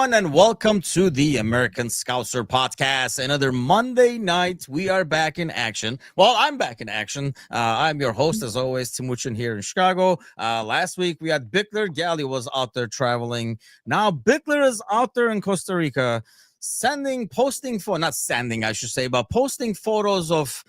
everyone, and welcome to the American Scouser podcast. Another Monday night, we are back in action. Well, I'm back in action. I'm your host, as always, Timucin here in Chicago. Last week, we had Bickler. Gally was out there traveling. Now, Bickler is out there in Costa Rica, posting photos of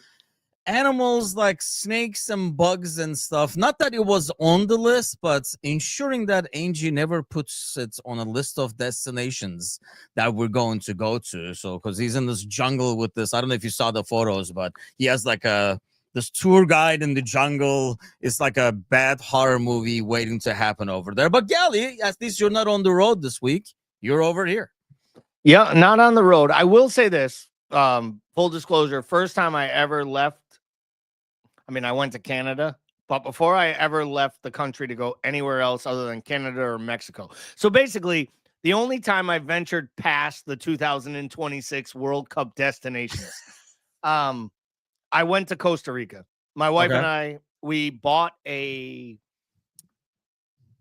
animals like snakes and bugs and stuff. Not that it was on the list, but ensuring that Angie never puts it on a list of destinations that we're going to go to. So because he's in this jungle with this, I don't know if you saw the photos, but he has like this tour guide in the jungle. It's like a bad horror movie waiting to happen over there. But Gally, at least you're not on the road this week. You're over here. Yeah, not on the road. I will say this, full disclosure, first time I ever left, I went to Canada, but before I ever left the country to go anywhere else other than Canada or Mexico. So basically, the only time I ventured past the 2026 World Cup destinations, I went to Costa Rica. My wife and I, we bought it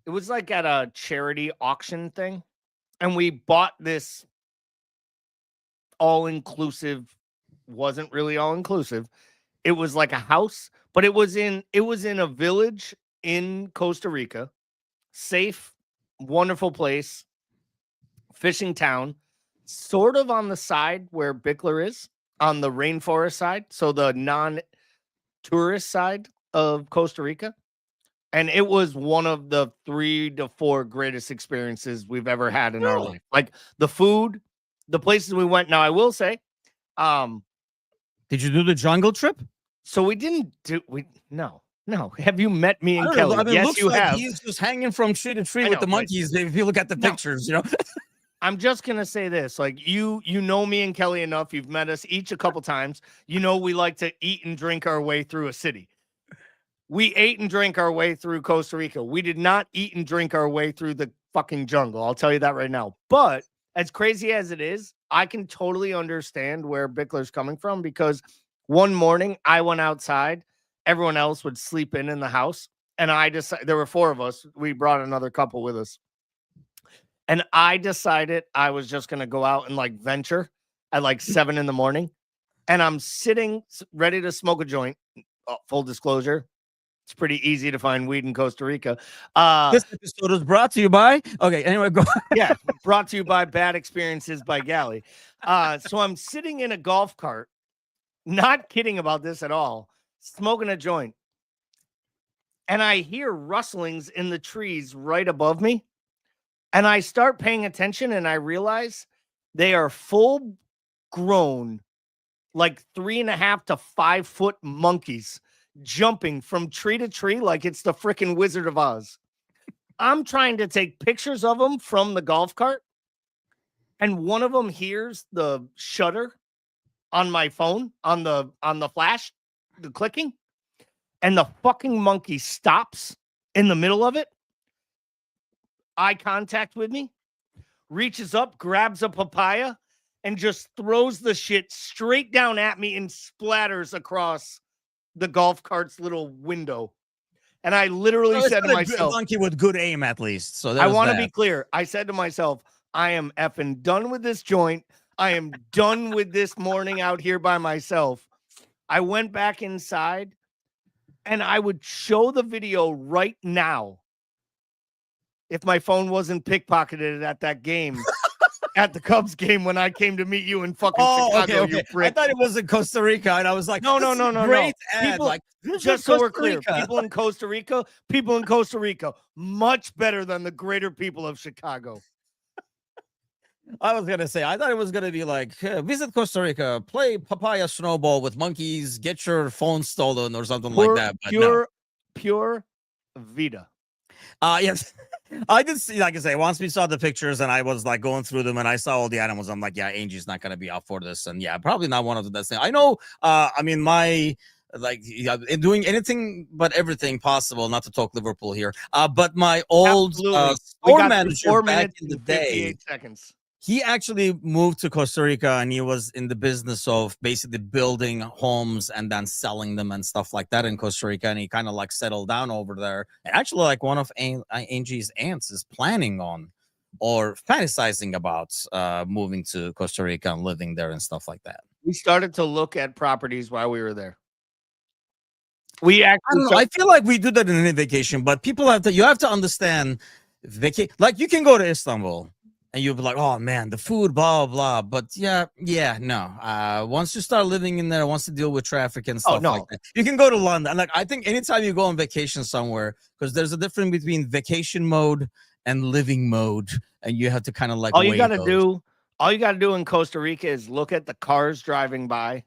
was like at a charity auction thing, and we bought this all-inclusive, wasn't really all-inclusive. It was like a house, but it was in a village in Costa Rica. Safe, wonderful place, fishing town, sort of on the side where Bickler is, on the rainforest side, so the non-tourist side of Costa Rica. And it was one of the 3 to 4 greatest experiences we've ever had in our life. Like the food, the places we went. Now, I will say, did you do the jungle trip? So we didn't do no. Have you met me and Kelly? Yes, you have. He's just hanging from tree to tree with the monkeys. If you look at the pictures, you know. I'm just gonna say this: like you know me and Kelly enough. You've met us each a couple times. You know we like to eat and drink our way through a city. We ate and drank our way through Costa Rica. We did not eat and drink our way through the fucking jungle. I'll tell you that right now. But as crazy as it is, I can totally understand where Bickler's coming from, because one morning I went outside, everyone else would sleep in the house, and I decided, there were 4 of us, we brought another couple with us, and I decided I was just going to go out and like venture at like 7 in the morning, and I'm sitting ready to smoke a joint. Full disclosure, it's pretty easy to find weed in Costa Rica. This episode is brought to you by, anyway, go. Yeah, brought to you by Bad Experiences by Gally. So I'm sitting in a golf cart, not kidding about this at all, smoking a joint, and I hear rustlings in the trees right above me, and I start paying attention, and I realize they are full grown, like 3.5 to 5 foot monkeys jumping from tree to tree like it's the freaking Wizard of Oz. I'm trying to take pictures of them from the golf cart, and one of them hears the shutter on my phone, on the flash, the clicking, and the fucking monkey stops in the middle of it, eye contact with me, reaches up, grabs a papaya, and just throws the shit straight down at me and splatters across the golf cart's little window. And I literally said to myself, a monkey with good aim, at least. So I want to be clear. I said to myself, I am effing done with this joint. I am done with this morning out here by myself. I went back inside, and I would show the video right now if my phone wasn't pickpocketed at that game, at the Cubs game when I came to meet you in fucking Chicago. Okay. You prick. I thought it was in Costa Rica, and I was like, no. Great ad. People, like, just so we're clear, people in Costa Rica, much better than the greater people of Chicago. I was gonna say, I thought it was gonna be like, visit Costa Rica, play papaya snowball with monkeys, get your phone stolen or something like that. But pure Vita. Yes, I did see. Like I say, once we saw the pictures and I was like going through them and I saw all the animals, I'm like, yeah, Angie's not gonna be up for this, and yeah, probably not one of the best things. I know. Doing anything but everything possible, not to talk Liverpool here. But my old store manager back in the day, seconds. He actually moved to Costa Rica, and he was in the business of basically building homes and then selling them and stuff like that in Costa Rica. And he kind of like settled down over there. And actually, like one of Angie's aunts is planning on or fantasizing about moving to Costa Rica and living there and stuff like that? We started to look at properties while we were there. We I actually don't know. I feel like we do that in any vacation, but people have to. You have to understand, like you can go to Istanbul and you'll be like, "Oh man, the food, blah blah." But no. Once you start living in there, once you deal with traffic and stuff like that, you can go to London. Like I think anytime you go on vacation somewhere, because there's a difference between vacation mode and living mode, and you have to kind of like all you got to do in Costa Rica is look at the cars driving by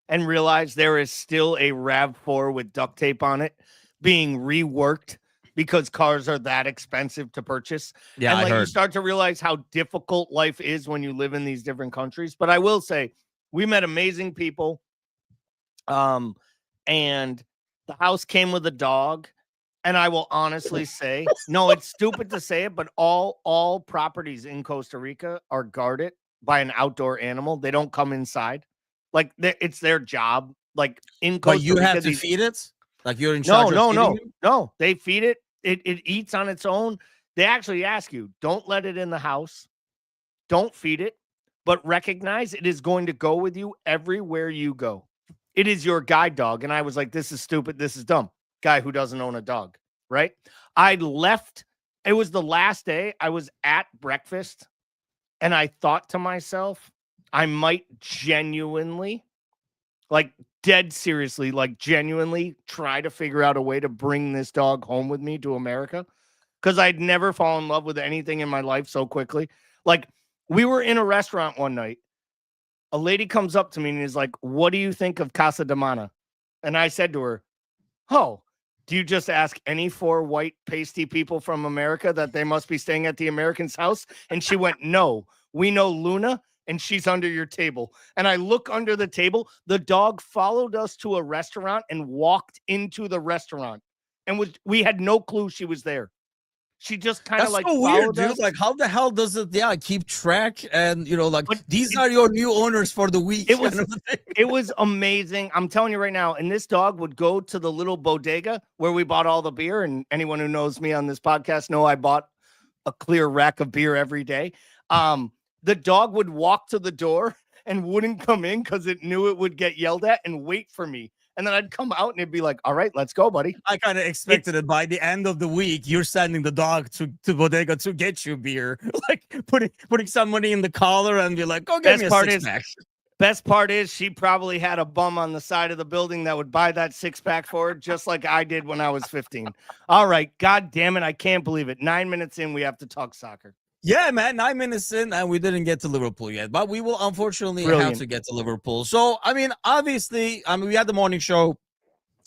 and realize there is still a RAV4 with duct tape on it being reworked because cars are that expensive to purchase. Yeah, and I heard. you start to realize how difficult life is when you live in these different countries. But I will say, we met amazing people. And the house came with a dog. And I will honestly say, no, it's stupid to say it, but all properties in Costa Rica are guarded by an outdoor animal. They don't come inside. Like it's their job. Like in Costa But you Rica, have to feed it? Like you're in charge of feeding it? No. They feed it. It eats on its own. They actually ask you, don't let it in the house. Don't feed it, but recognize it is going to go with you everywhere you go. It is your guide dog. And I was like, this is stupid. This is dumb. Guy who doesn't own a dog, right? I left. It was the last day. I was at breakfast and I thought to myself, I might genuinely, like dead seriously, like genuinely try to figure out a way to bring this dog home with me to America, because I'd never fallen in love with anything in my life so quickly. Like we were in a restaurant one night. A lady comes up to me and is like, what do you think of Casa de Mana? And I said to her, oh, do you just ask any 4 white pasty people from America that they must be staying at the American's house? And she went, no, we know Luna and she's under your table. And I look under the table. The dog followed us to a restaurant and walked into the restaurant. And we had no clue she was there. She just kind of like so weird, dude. us. Like, how the hell does it keep track? And like these are your new owners for the week. It was amazing. I'm telling you right now. And this dog would go to the little bodega where we bought all the beer. And anyone who knows me on this podcast know I bought a clear rack of beer every day. The dog would walk to the door and wouldn't come in because it knew it would get yelled at and wait for me. And then I'd come out and it'd be like, all right, let's go, buddy. I kind of expected it by the end of the week, you're sending the dog to bodega to get you beer, like putting some money in the collar and be like, go get me a 6-pack. Best part is she probably had a bum on the side of the building that would buy that 6-pack for her, just like I did when I was 15. All right. God damn it. I can't believe it. 9 minutes in, we have to talk soccer. Yeah, man, 9 minutes in, and we didn't get to Liverpool yet, but we will unfortunately have to get to Liverpool. So, I mean, obviously, we had the morning show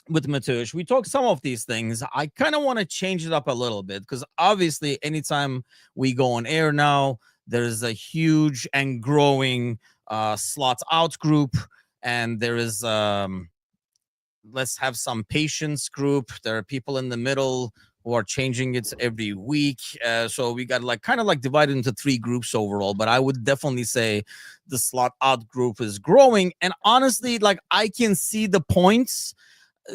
with Matush. We talked some of these things. I kind of want to change it up a little bit because obviously, anytime we go on air now, there's a huge and growing slots out group, and there is let's have some patience group. There are people in the middle who are changing it every week. So we got kind of divided into 3 groups overall, but I would definitely say the slot out group is growing. And honestly, I can see the points,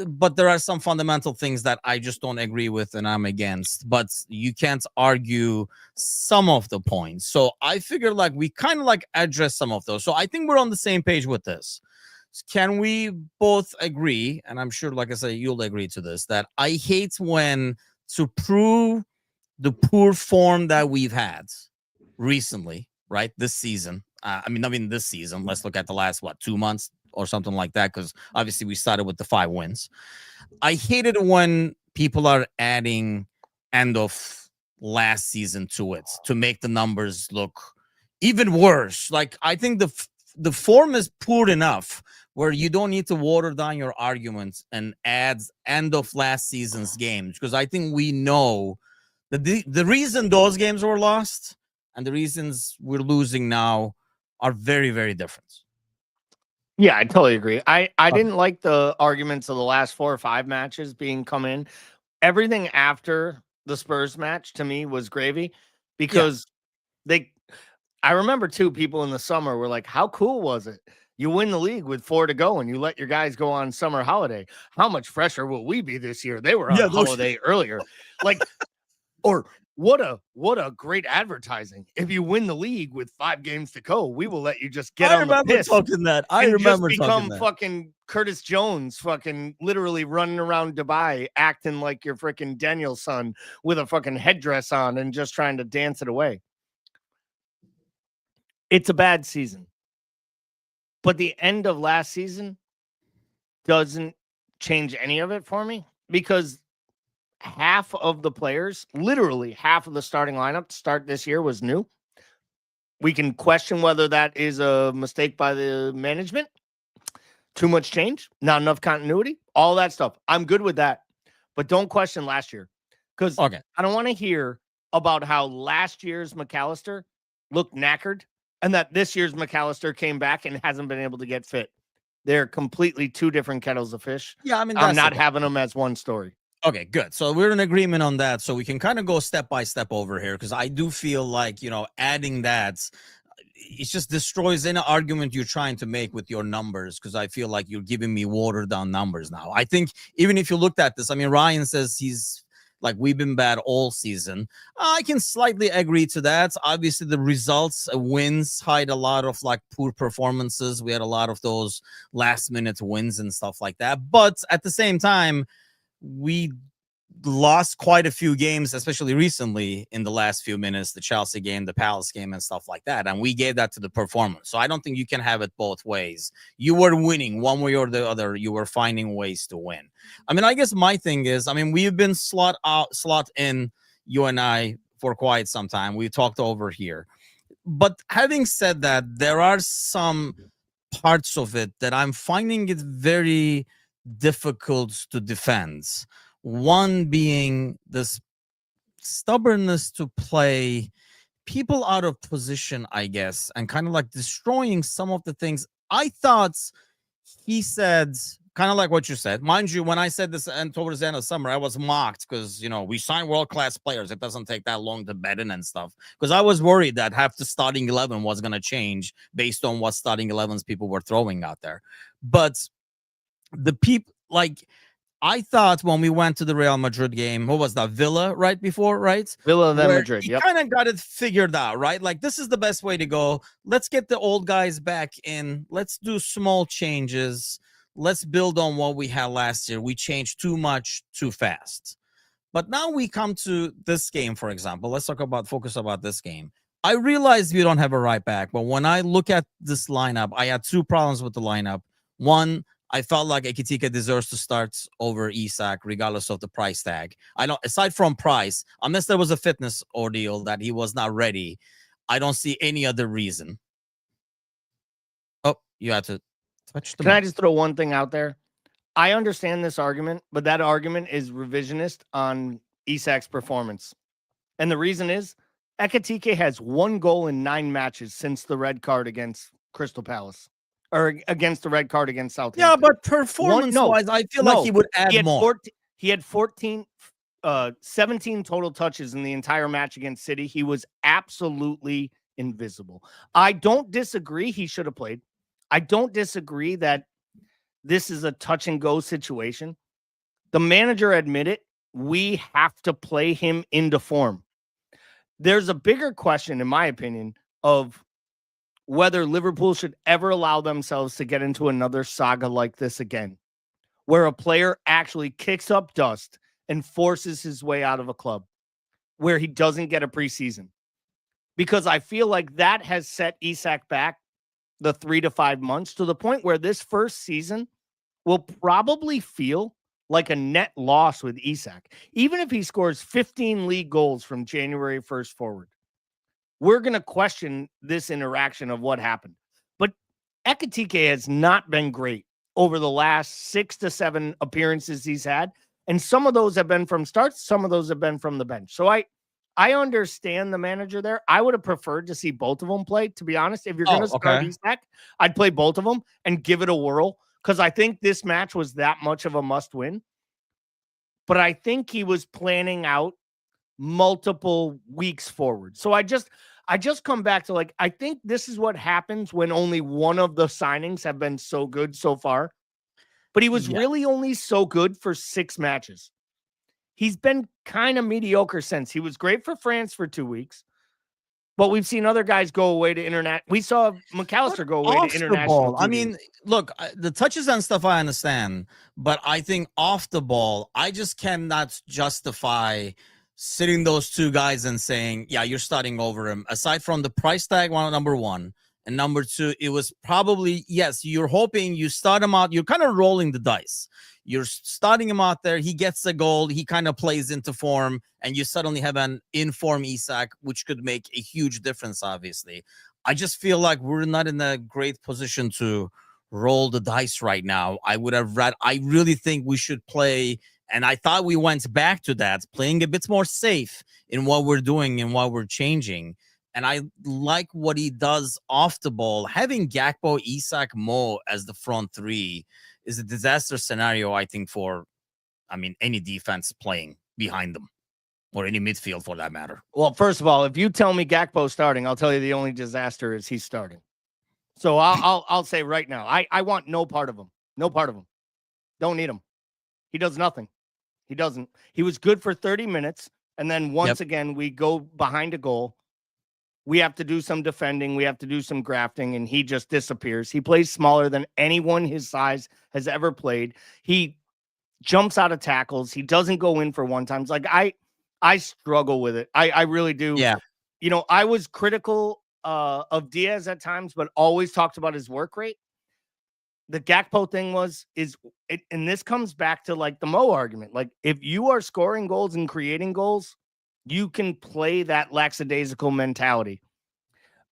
but there are some fundamental things that I just don't agree with and I'm against, but you can't argue some of the points. So I figure we kind of address some of those. So I think we're on the same page with this. Can we both agree, and I'm sure, like I said, you'll agree to this, that I hate when, to prove the poor form that we've had recently, right? This season. I mean, this season, let's look at the last, 2 months or something like that, because obviously we started with the 5 wins. I hate it when people are adding end of last season to it to make the numbers look even worse. I think the form is poor enough where you don't need to water down your arguments and add end of last season's games, because I think we know that the reason those games were lost and the reasons we're losing now are very, very different. Yeah, I totally agree. I didn't like the arguments of the last 4 or 5 matches being come in. Everything after the Spurs match to me was gravy, because I remember too, people in the summer were like, how cool was it? You win the league with 4 to go and you let your guys go on summer holiday. How much fresher will we be this year? They were on holiday earlier. Or what a great advertising. If you win the league with 5 games to go, we will let you just get on the piss. I remember just talking become that. fucking Curtis Jones, fucking literally running around Dubai, acting like your freaking Danielson with a fucking headdress on and just trying to dance it away. It's a bad season. But the end of last season doesn't change any of it for me, because half of the players, literally half of the starting lineup to start this year, was new. We can question whether that is a mistake by the management. Too much change, not enough continuity, all that stuff. I'm good with that. But don't question last year, because I don't want to hear about how last year's McAllister looked knackered and that this year's McAllister came back and hasn't been able to get fit. They're completely 2 different kettles of fish. Yeah, I mean, I'm not having them as one story. Okay, good. So we're in agreement on that. So we can kind of go step by step over here, because I do feel like, adding that, it just destroys any argument you're trying to make with your numbers, because I feel like you're giving me watered down numbers now. I think even if you looked at this, I mean, Ryan says he's like, we've been bad all season. I can slightly agree to that. Obviously, the results, wins, hide a lot of like poor performances. We had a lot of those last minute wins and stuff like that. But at the same time, we lost quite a few games, especially recently in the last few minutes, the Chelsea game, the Palace game, and stuff like that. And we gave that to the performance. So I don't think you can have it both ways. You were winning one way or the other. You were finding ways to win. I mean, I guess my thing is, I mean, we've been slot in, you and I, for quite some time. We talked over here. But having said that, there are some parts of it that I'm finding it very difficult to defend. One being this stubbornness to play people out of position, I guess, and kind of like destroying some of the things. I thought he said, kind of like what you said. Mind you, when I said this and towards the end of summer, I was mocked because, we sign world-class players. It doesn't take that long to bet in and stuff. Because I was worried that half the starting 11 was going to change based on what starting 11s people were throwing out there. But the people, like, I thought when we went to the Real Madrid game, what was that, Villa right before, right? Villa, then Madrid, yep. Kind of got it figured out, right? Like, this is the best way to go. Let's get the old guys back in. Let's do small changes. Let's build on what we had last year. We changed too much too fast. But now we come to this game, for example. Let's focus about this game. I realized we don't have a right back, but when I look at this lineup, I had 2 problems with the lineup. One, I felt like Ekitike deserves to start over Isak, regardless of the price tag. I don't, aside from price, unless there was a fitness ordeal that he was not ready, I don't see any other reason. Oh, you had to touch the mic. I just throw one thing out there? I understand this argument, but that argument is revisionist on Isak's performance. And the reason is, Ekitike has 1 goal in 9 matches since the red card against Crystal Palace. Or against the red card against Southampton. Yeah, but performance-wise, I feel like he would add more. He had 17 total touches in the entire match against City. He was absolutely invisible. I don't disagree he should have played. I don't disagree that this is a touch-and-go situation. The manager admitted we have to play him into form. There's a bigger question, in my opinion, of whether Liverpool should ever allow themselves to get into another saga like this again, where a player actually kicks up dust and forces his way out of a club, where he doesn't get a preseason. Because I feel like that has set Isak back the 3 to 5 months to the point where this first season will probably feel like a net loss with Isak. Even if he scores 15 league goals from January 1st forward, we're going to question this interaction of what happened. But Ekitike has not been great over the last 6 to 7 appearances he's had. And some of those have been from starts. Some of those have been from the bench. So I understand the manager there. I would have preferred to see both of them play, to be honest. If you're going to start Isak, I'd play both of them and give it a whirl, because I think this match was that much of a must win. But I think he was planning out multiple weeks forward. So I just come back to, like, I think this is what happens when only one of the signings have been so good so far. But he was really only so good for 6 matches. he's been kind of mediocre since. He was great for France for 2 weeks, but we've seen other guys go away to internet. We saw McAllister go away to Off the international ball, I duty. mean, look, the touches and stuff I understand, but I think off the ball, I just cannot justify sitting those two guys and saying, yeah, you're starting over him. Aside from the price tag, number one, and number two, it was probably, yes, you're hoping you start him out. You're kind of rolling the dice. You're starting him out there. He gets a goal. He kind of plays into form, and you suddenly have an in-form Isak, which could make a huge difference, obviously. I just feel like we're not in a great position to roll the dice right now. I really think we should play, and I thought we went back to that, playing a bit more safe in what we're doing and what we're changing. And I like what he does off the ball. Having Gakpo, Isak, Mo as the front three is a disaster scenario, I think, for, any defense playing behind them, or any midfield for that matter. Well, first of all, if you tell me Gakpo starting, I'll tell you the only disaster is he's starting. So I'll say right now, I want no part of him. No part of him. Don't need him. He does nothing. He doesn't. He was good for 30 minutes, and then once again, we go behind a goal. We have to do some defending. We have to do some grafting, and he just disappears. He plays smaller than anyone his size has ever played. He jumps out of tackles. He doesn't go in for one times. Like, I struggle with it. I really do. Yeah. I was critical of Diaz at times, but always talked about his work rate. The Gakpo thing and this comes back to like the Mo argument. Like, if you are scoring goals and creating goals, you can play that lackadaisical mentality.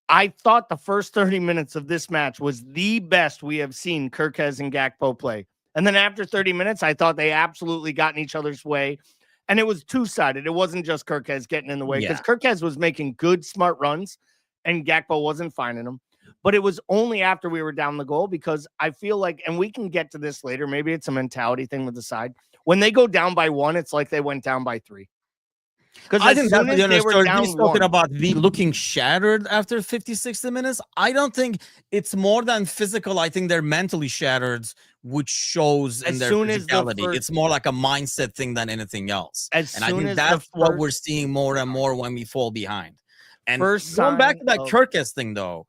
I thought the first 30 minutes of this match was the best we have seen Kerkez and Gakpo play. And then after 30 minutes, I thought they absolutely got in each other's way. And it was two-sided. It wasn't just Kerkez getting in the way, because Kerkez was making good, smart runs, and Gakpo wasn't finding them. But it was only after we were down the goal, because I feel like, and we can get to this later, maybe it's a mentality thing with the side. When they go down by 1, it's like they went down by 3. Because I think that's the story. He's talking about looking shattered after 50, 60 minutes. I don't think it's more than physical. I think they're mentally shattered, which shows in their physicality. It's more like a mindset thing than anything else. And I think that's what we're seeing more and more when we fall behind. And going back to that Kerkez thing, though,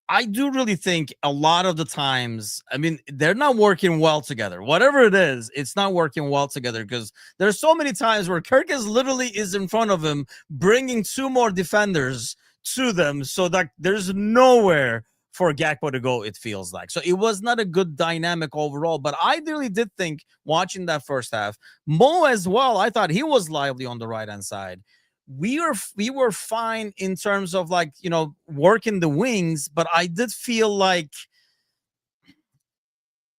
I do really think a lot of the times, they're not working well together. Whatever it is, it's not working well together, because there's so many times where Kerkez literally is in front of him, bringing 2 more defenders to them, so that there's nowhere for Gakpo to go, it feels like. So it was not a good dynamic overall, but I really did think, watching that first half, Mo as well, I thought he was lively on the right-hand side. We were fine in terms of working the wings, but I did feel like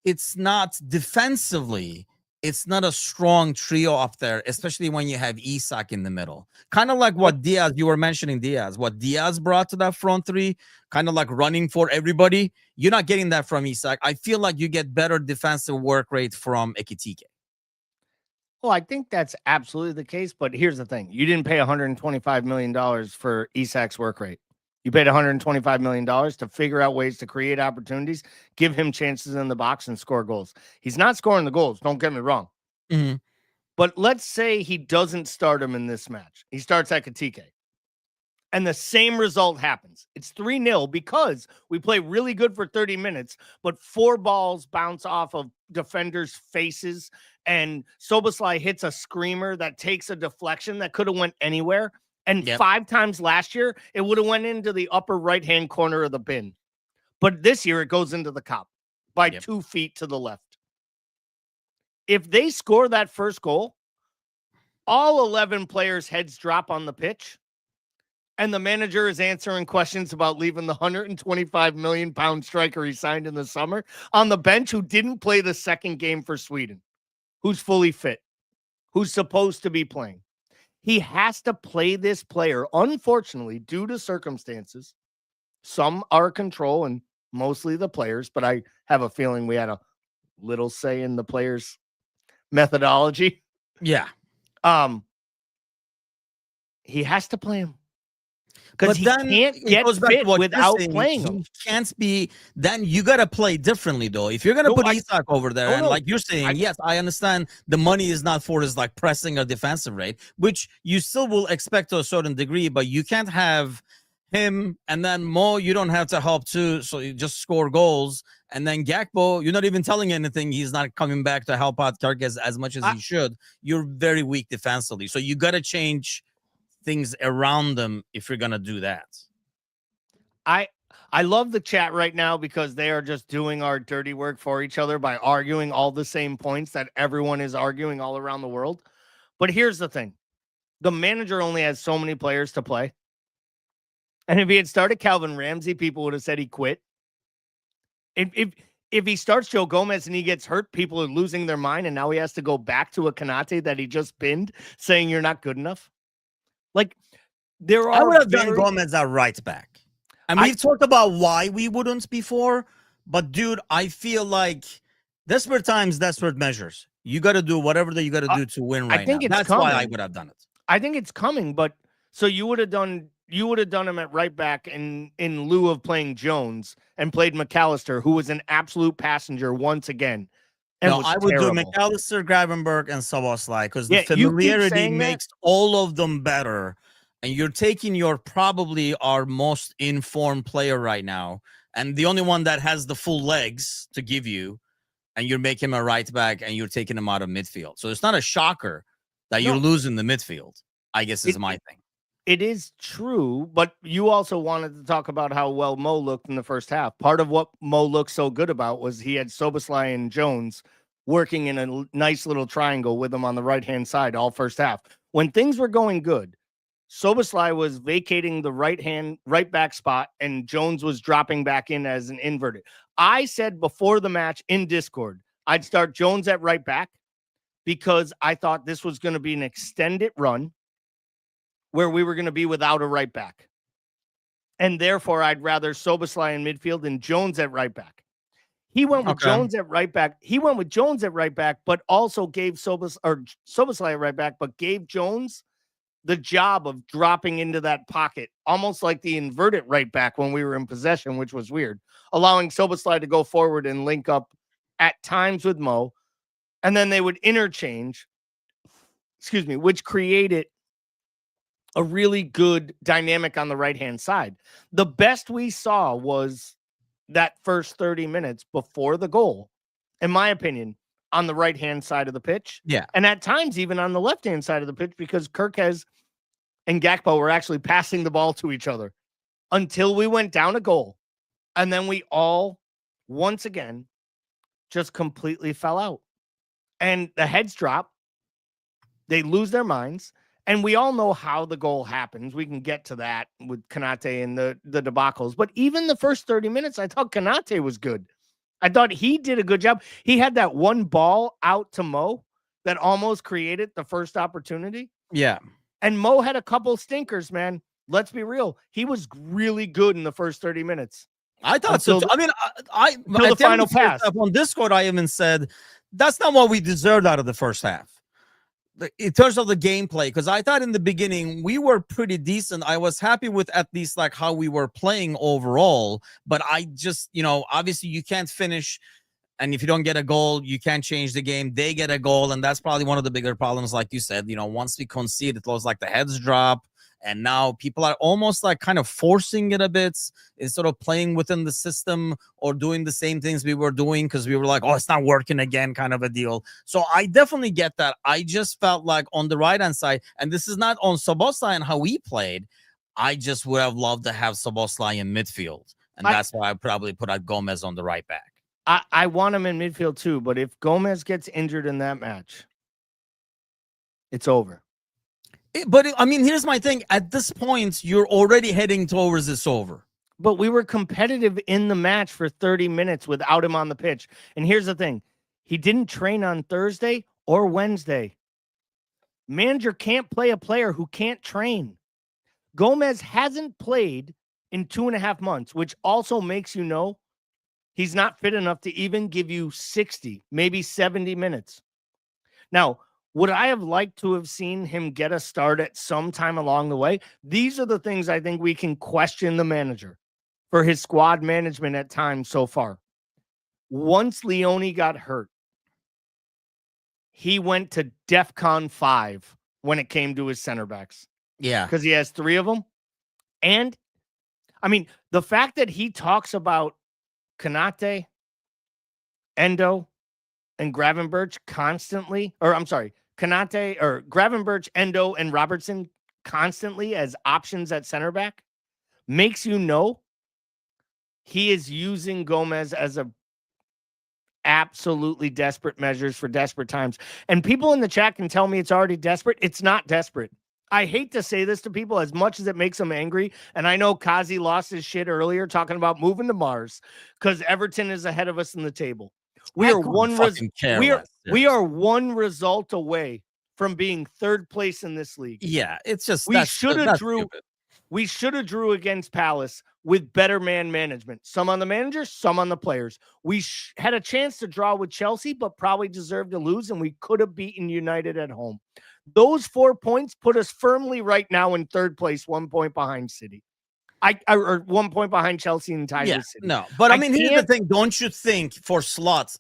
it's not defensively, it's not a strong trio up there, especially when you have Isak in the middle. Kind of like what Diaz, you were mentioning what Diaz brought to that front three, kind of like running for everybody. You're not getting that from Isak. I feel like you get better defensive work rate from Ekitike. Well, I think that's absolutely the case, but here's the thing. You didn't pay $125 million for Isak's work rate. You paid $125 million to figure out ways to create opportunities, give him chances in the box, and score goals. He's not scoring the goals, don't get me wrong. Mm-hmm. But let's say he doesn't start him in this match. He starts Ekitike. And the same result happens. It's 3-0 because we play really good for 30 minutes, but 4 balls bounce off of defenders' faces, and Szoboszlai hits a screamer that takes a deflection that could have went anywhere. And 5 times last year, it would have went into the upper right-hand corner of the bin. But this year, it goes into the cop by 2 feet to the left. If they score that first goal, all 11 players' heads drop on the pitch, and the manager is answering questions about leaving the 125 million pound striker he signed in the summer on the bench, who didn't play the second game for Sweden, who's fully fit, who's supposed to be playing. He has to play this player, unfortunately, due to circumstances. Some are control and mostly the players, but I have a feeling we had a little say in the players' methodology. Yeah. He has to play him. because But he then can't it get goes back to fit what you're without saying. playing He him. can't be. Then you got to play differently, though. If you're gonna No, put I- Isak over there, no, and no. like you're saying, yes, I understand the money is not for his like pressing or defensive rate, which you still will expect to a certain degree, but you can't have him and then Mo. You don't have to help too, so you just score goals. And then Gakpo, you're not even telling anything. He's not coming back to help out Karkas as much as he should. You're very weak defensively, so you got to change things around them if you're gonna do that. I love the chat right now because they are just doing our dirty work for each other by arguing all the same points that everyone is arguing all around the world. But here's the thing. The manager only has so many players to play. And if he had started Calvin Ramsey, people would have said he quit. If he starts Joe Gomez and he gets hurt, people are losing their mind, and now he has to go back to a Konate that he just pinned, saying you're not good enough. Like, there are I would have done Gomez at right back. And we've talked about why we wouldn't before, but dude, I feel like desperate times, desperate measures. You got to do whatever that you got to do to win right now. That's why I would have done it. I think it's coming, but so you would have done him at right back in lieu of playing Jones and played McAllister, who was an absolute passenger once again. No, I would do McAllister, Gravenberg, and Szoboszlai because the familiarity makes all of them better. And you're taking your probably our most informed player right now, and the only one that has the full legs to give you, and you're making him a right back, and you're taking him out of midfield. So it's not a shocker that you're losing the midfield, I guess is my thing. It is true, but you also wanted to talk about how well Mo looked in the first half. Part of what Mo looked so good about was he had Szoboszlai and Jones working in a nice little triangle with him on the right-hand side all first half. When things were going good, Szoboszlai was vacating the right back spot, and Jones was dropping back in as an inverted. I said before the match in Discord, I'd start Jones at right back because I thought this was going to be an extended run where we were going to be without a right back. And therefore, I'd rather Szoboszlai in midfield and Jones at right back. He went with Jones at right back. He went with Jones at right back, but also gave Szoboszlai at right back, but gave Jones the job of dropping into that pocket, almost like the inverted right back when we were in possession, which was weird, allowing Szoboszlai to go forward and link up at times with Mo. And then they would interchange, which created a really good dynamic on the right-hand side. The best we saw was that first 30 minutes before the goal, in my opinion, on the right-hand side of the pitch. Yeah. And at times even on the left-hand side of the pitch because Kirkes and Gakpo were actually passing the ball to each other until we went down a goal. And then we all, once again, just completely fell out. And the heads drop. They lose their minds. And we all know how the goal happens. We can get to that with Konate and the debacles. But even the first 30 minutes, I thought Konate was good. I thought he did a good job. He had that one ball out to Mo that almost created the first opportunity. Yeah. And Mo had a couple stinkers, man. Let's be real. He was really good in the first 30 minutes. I thought so. I mean, I the final pass on Discord, I even said that's not what we deserved out of the first half. In terms of the gameplay, because I thought in the beginning we were pretty decent. I was happy with at least like how we were playing overall, but I just, obviously you can't finish, and if you don't get a goal, you can't change the game. They get a goal, and that's probably one of the bigger problems, like you said. Once we concede, it was like the heads drop, and now people are almost like kind of forcing it a bit instead of playing within the system or doing the same things we were doing because we were like, oh, it's not working again, kind of a deal. So I definitely get that. I just felt like on the right-hand side, and this is not on Szoboszlai and how he played, I just would have loved to have Szoboszlai in midfield, and that's why I probably put out Gomez on the right back. I want him in midfield too, but if Gomez gets injured in that match, it's over. But I mean, here's my thing. At this point, you're already heading towards this over. But we were competitive in the match for 30 minutes without him on the pitch. And here's the thing. He didn't train on Thursday or Wednesday. Manager can't play a player who can't train. Gomez hasn't played in 2.5 months, which also makes you know he's not fit enough to even give you 60, maybe 70 minutes. Now, Would I have liked to have seen him get a start at some time along the way? These are the things I think we can question the manager for his squad management at times so far. Once Leone got hurt, he went to DEFCON 5 when it came to his center backs. Yeah. Because he has 3 of them. And, I mean, the fact that he talks about Konate, Endo, and Gravenberch constantly, or I'm sorry, Konate or Gravenberch, Endo, and Robertson constantly as options at center back makes you know he is using Gomez as a absolutely desperate measures for desperate times. And people in the chat can tell me it's already desperate. It's not desperate. I hate to say this to people as much as it makes them angry. And I know Kazi lost his shit earlier talking about moving to Mars because Everton is ahead of us in the table. We are one result away from being third place in this league. Yeah, it's just we should have drew against Palace with better man management. Some on the manager, some on the players. We had a chance to draw with Chelsea, but probably deserved to lose, and we could have beaten United at home. Those 4 points put us firmly right now in third place, 1 point behind City. Or 1 point behind Chelsea and tied with City. No, but I mean, here's the thing. Don't you think for Slot,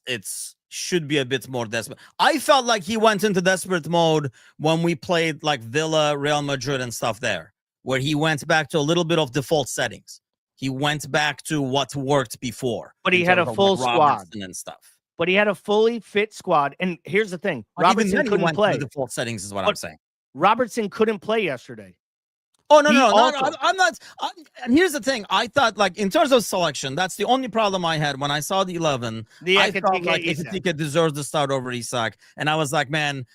should be a bit more desperate? I felt like he went into desperate mode when we played like Villa, Real Madrid and stuff there, where he went back to a little bit of default settings. He went back to what worked before. But he had a full squad and stuff. But he had a fully fit squad. And here's the thing. Robertson couldn't play. The default settings is what I'm saying. Robertson couldn't play yesterday. Oh, no, I'm not. And here's the thing. I thought, like, in terms of selection, that's the only problem I had when I saw the 11. I felt like Ekitike deserves to start over Isak. And I was like, man,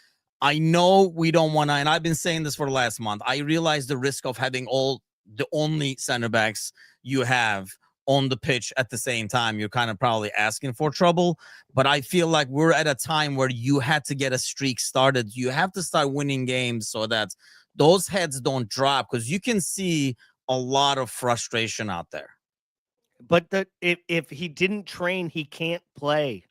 I know we don't want to, and I've been saying this for the last month. I realize the risk of having the only center backs you have on the pitch at the same time. You're kind of probably asking for trouble. But I feel like we're at a time where you had to get a streak started. You have to start winning games so that those heads don't drop, because you can see a lot of frustration out there. But if he didn't train, he can't play.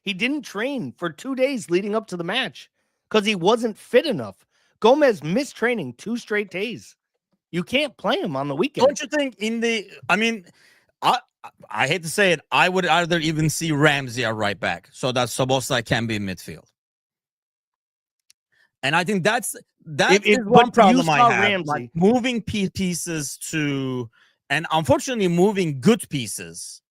He didn't train for 2 days leading up to the match because he wasn't fit enough. Gomez missed training 2 straight days. You can't play him on the weekend. Don't you think I hate to say it, I would either even see Ramsey at right back so that Szoboszlai can be in midfield. And I think that's one problem I have. Like moving pieces to, and unfortunately moving good pieces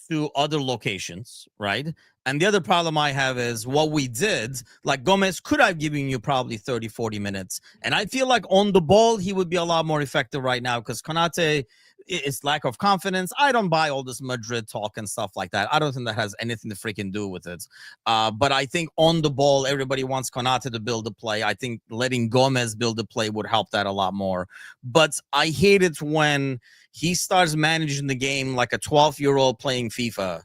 to other locations, right? And the other problem I have is what we did, like Gomez could have given you probably 30, 40 minutes. And I feel like on the ball, he would be a lot more effective right now because Konate is lack of confidence. I don't buy all this Madrid talk and stuff like that. I don't think that has anything to freaking do with it. But I think on the ball, everybody wants Konate to build the play. I think letting Gomez build the play would help that a lot more. But I hate it when he starts managing the game like a 12-year-old playing FIFA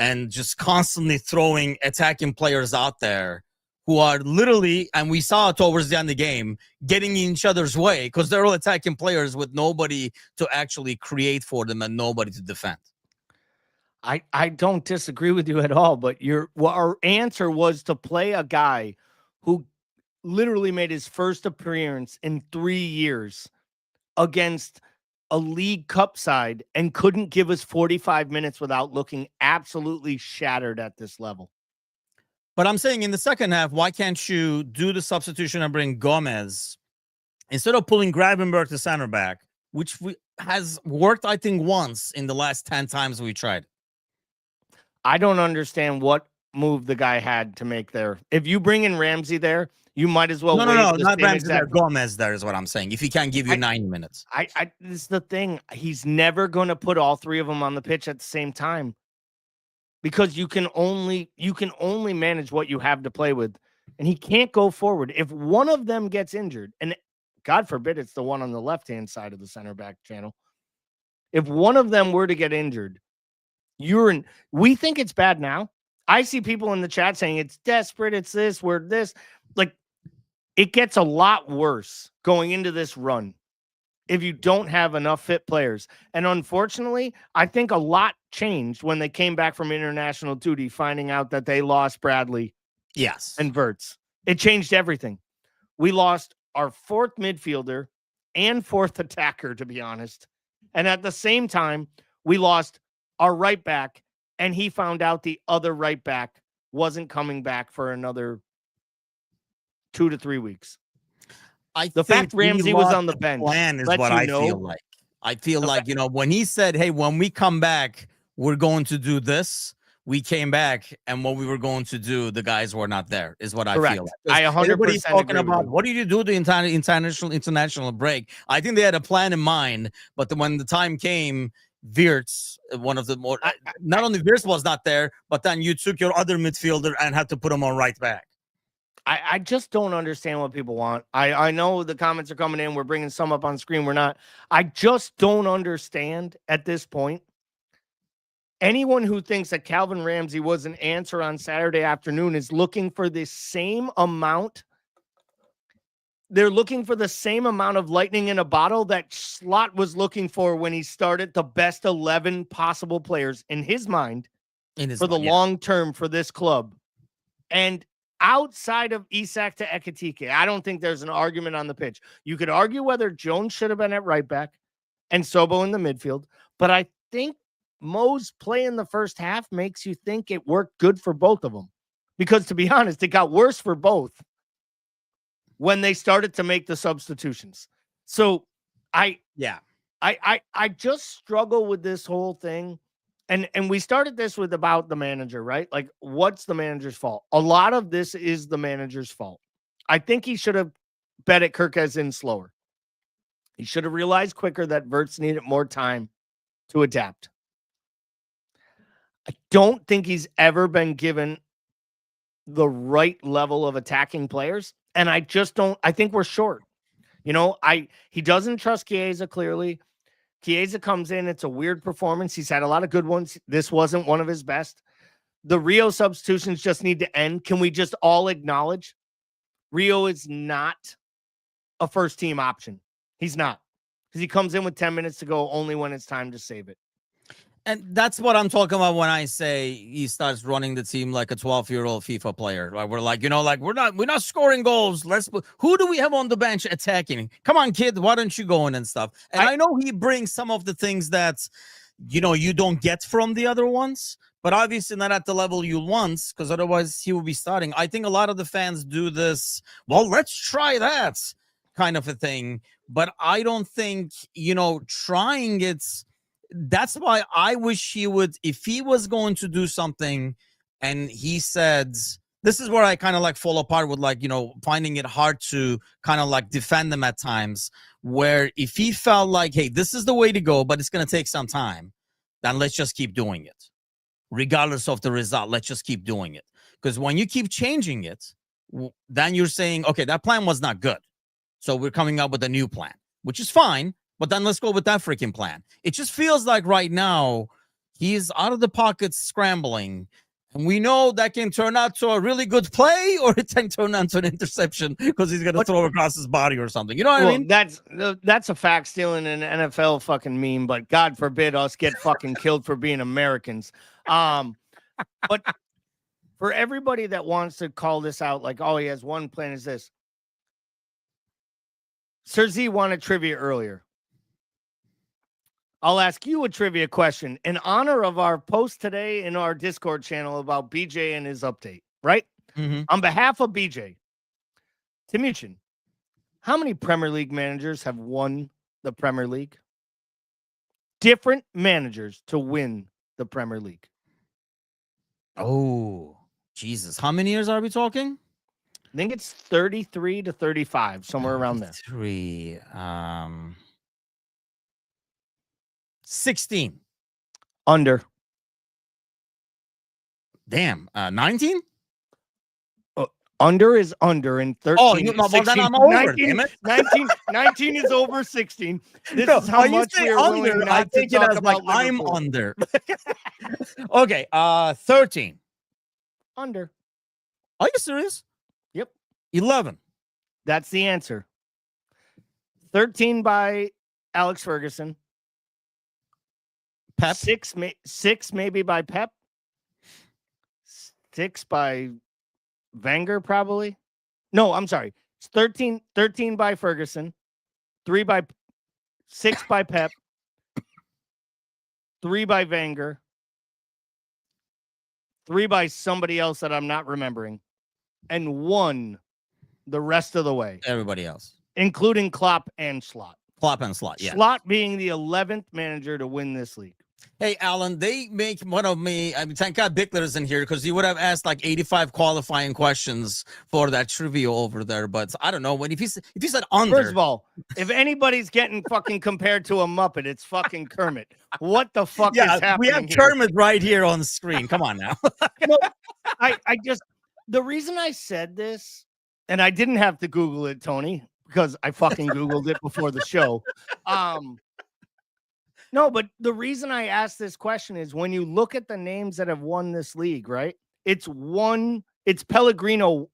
and just constantly throwing attacking players out there who are literally, and we saw it towards the end of the game, getting in each other's way because they're all attacking players with nobody to actually create for them and nobody to defend. I don't disagree with you at all, but our answer was to play a guy who literally made his first appearance in 3 years against a League Cup side and couldn't give us 45 minutes without looking absolutely shattered at this level. But I'm saying in the second half, why can't you do the substitution and bring Gomez instead of pulling Gravenberch to center back, which has worked, I think, once in the last 10 times we tried. I don't understand what move the guy had to make there. If you bring in Ramsey there, you might as well No, not Ramsey there. Gomez there is what I'm saying. If he can't give you 90 minutes. This is the thing. He's never going to put all 3 of them on the pitch at the same time because you can only manage what you have to play with, and he can't go forward. If one of them gets injured, and God forbid it's the one on the left-hand side of the center back channel, if one of them were to get injured, we think it's bad now. I see people in the chat saying it's desperate, it's this, we're this. Like, it gets a lot worse going into this run if you don't have enough fit players. And unfortunately, I think a lot changed when they came back from international duty, finding out that they lost Bradley and Wirtz. It changed everything. We lost our fourth midfielder and fourth attacker, to be honest. And at the same time, we lost our right back, and he found out the other right back wasn't coming back for another 2 to 3 weeks. The fact Ramsey was on the bench plan is what I feel like. I feel like, when he said, hey, when we come back, we're going to do this. We came back, and what we were going to do, the guys were not there, is what I feel like. I 100% everybody's talking agree about what did you do the international break? I think they had a plan in mind, but when the time came, Wirtz, one of the more, not only Wirtz was not there, but then you took your other midfielder and had to put him on right back. I just don't understand what people want. I know the comments are coming in. We're bringing some up on screen. We're not. I just don't understand at this point. Anyone who thinks that Calvin Ramsey was an answer on Saturday afternoon is looking for the same amount. They're looking for the same amount of lightning in a bottle that Slot was looking for when he started the best 11 possible players in his mind for the long term for this club. And outside of Isak to Ekitike, I don't think there's an argument on the pitch. You could argue whether Jones should have been at right back and Sobo in the midfield, but I think Mo's play in the first half makes you think it worked good for both of them. Because to be honest, it got worse for both when they started to make the substitutions. So I just struggle with this whole thing. And we started this with about the manager, right? Like, what's the manager's fault? A lot of this is the manager's fault. I think he should have bet at Kirkez in slower. He should have realized quicker that Wirtz needed more time to adapt. I don't think he's ever been given the right level of attacking players. And I just don't, I think we're short. He doesn't trust Chiesa clearly. Chiesa comes in. It's a weird performance. He's had a lot of good ones. This wasn't one of his best. The Rio substitutions just need to end. Can we just all acknowledge Rio is not a first team option? He's not, because he comes in with 10 minutes to go only when it's time to save it. And that's what I'm talking about when I say he starts running the team like a 12-year-old FIFA player. Like we're like, we're not scoring goals. Who do we have on the bench attacking? Come on, kid, why don't you go in and stuff? And I know he brings some of the things that you don't get from the other ones, but obviously not at the level you want, because otherwise he will be starting. I think a lot of the fans do this, well, let's try that kind of a thing. But I don't think, trying it's. That's why I wish he would, if he was going to do something and he said, this is where I kind of like fall apart with finding it hard to kind of like defend them at times, where if he felt like, hey, this is the way to go, but it's going to take some time, then let's just keep doing it. Regardless of the result, let's just keep doing it. Because when you keep changing it, then you're saying, okay, that plan was not good. So we're coming up with a new plan, which is fine. But then let's go with that freaking plan. It just feels like right now he's out of the pocket scrambling. And we know that can turn out to a really good play, or it can turn into an interception because he's going to throw across his body or something. You know what I mean? That's a fact stealing an NFL fucking meme, but God forbid us get fucking killed for being Americans. But for everybody that wants to call this out, like, oh, he has one plan, is this. Sir Z wanted trivia earlier. I'll ask you a trivia question in honor of our post today in our Discord channel about BJ and his update, right? Mm-hmm. On behalf of BJ, Timucin, how many Premier League managers have won the Premier League? Different managers to win the Premier League. Oh, Jesus. How many years are we talking? I think it's 33 to 35, somewhere around there. 16. Under. Damn. 19? Under is under, and 13. Oh, then I'm over. 19, damn it. 19 is over 16. This is how much we are under, willing not I to think talk it as about like I'm Liverpool. under. Okay. 13. Under. Are you serious? Yep. 11. That's the answer. 13 by Alex Ferguson. Pep. 6 maybe by Pep. 6 by Wenger, probably. No, I'm sorry. It's 13 by Ferguson, 6 by Pep, 3 by Wenger, 3 by somebody else that I'm not remembering, and 1 the rest of the way, Everybody else, including Klopp and Slot. Klopp and Slot. Yeah. Slot being the 11th manager to win this league. Hey, Alan, they make fun of me. I mean, thank God Bickler is in here because he would have asked like 85 qualifying questions for that trivia over there. But I don't know. If he said under. First of all, if anybody's getting fucking compared to a Muppet, it's fucking Kermit. What the fuck is happening? We have here? Kermit right here on the screen. Come on now. No, I just, the reason I said this, and I didn't have to Google it, Tony, because I fucking Googled it before the show. No, but the reason I asked this question is when you look at the names that have won this league, right? It's Pellegrino,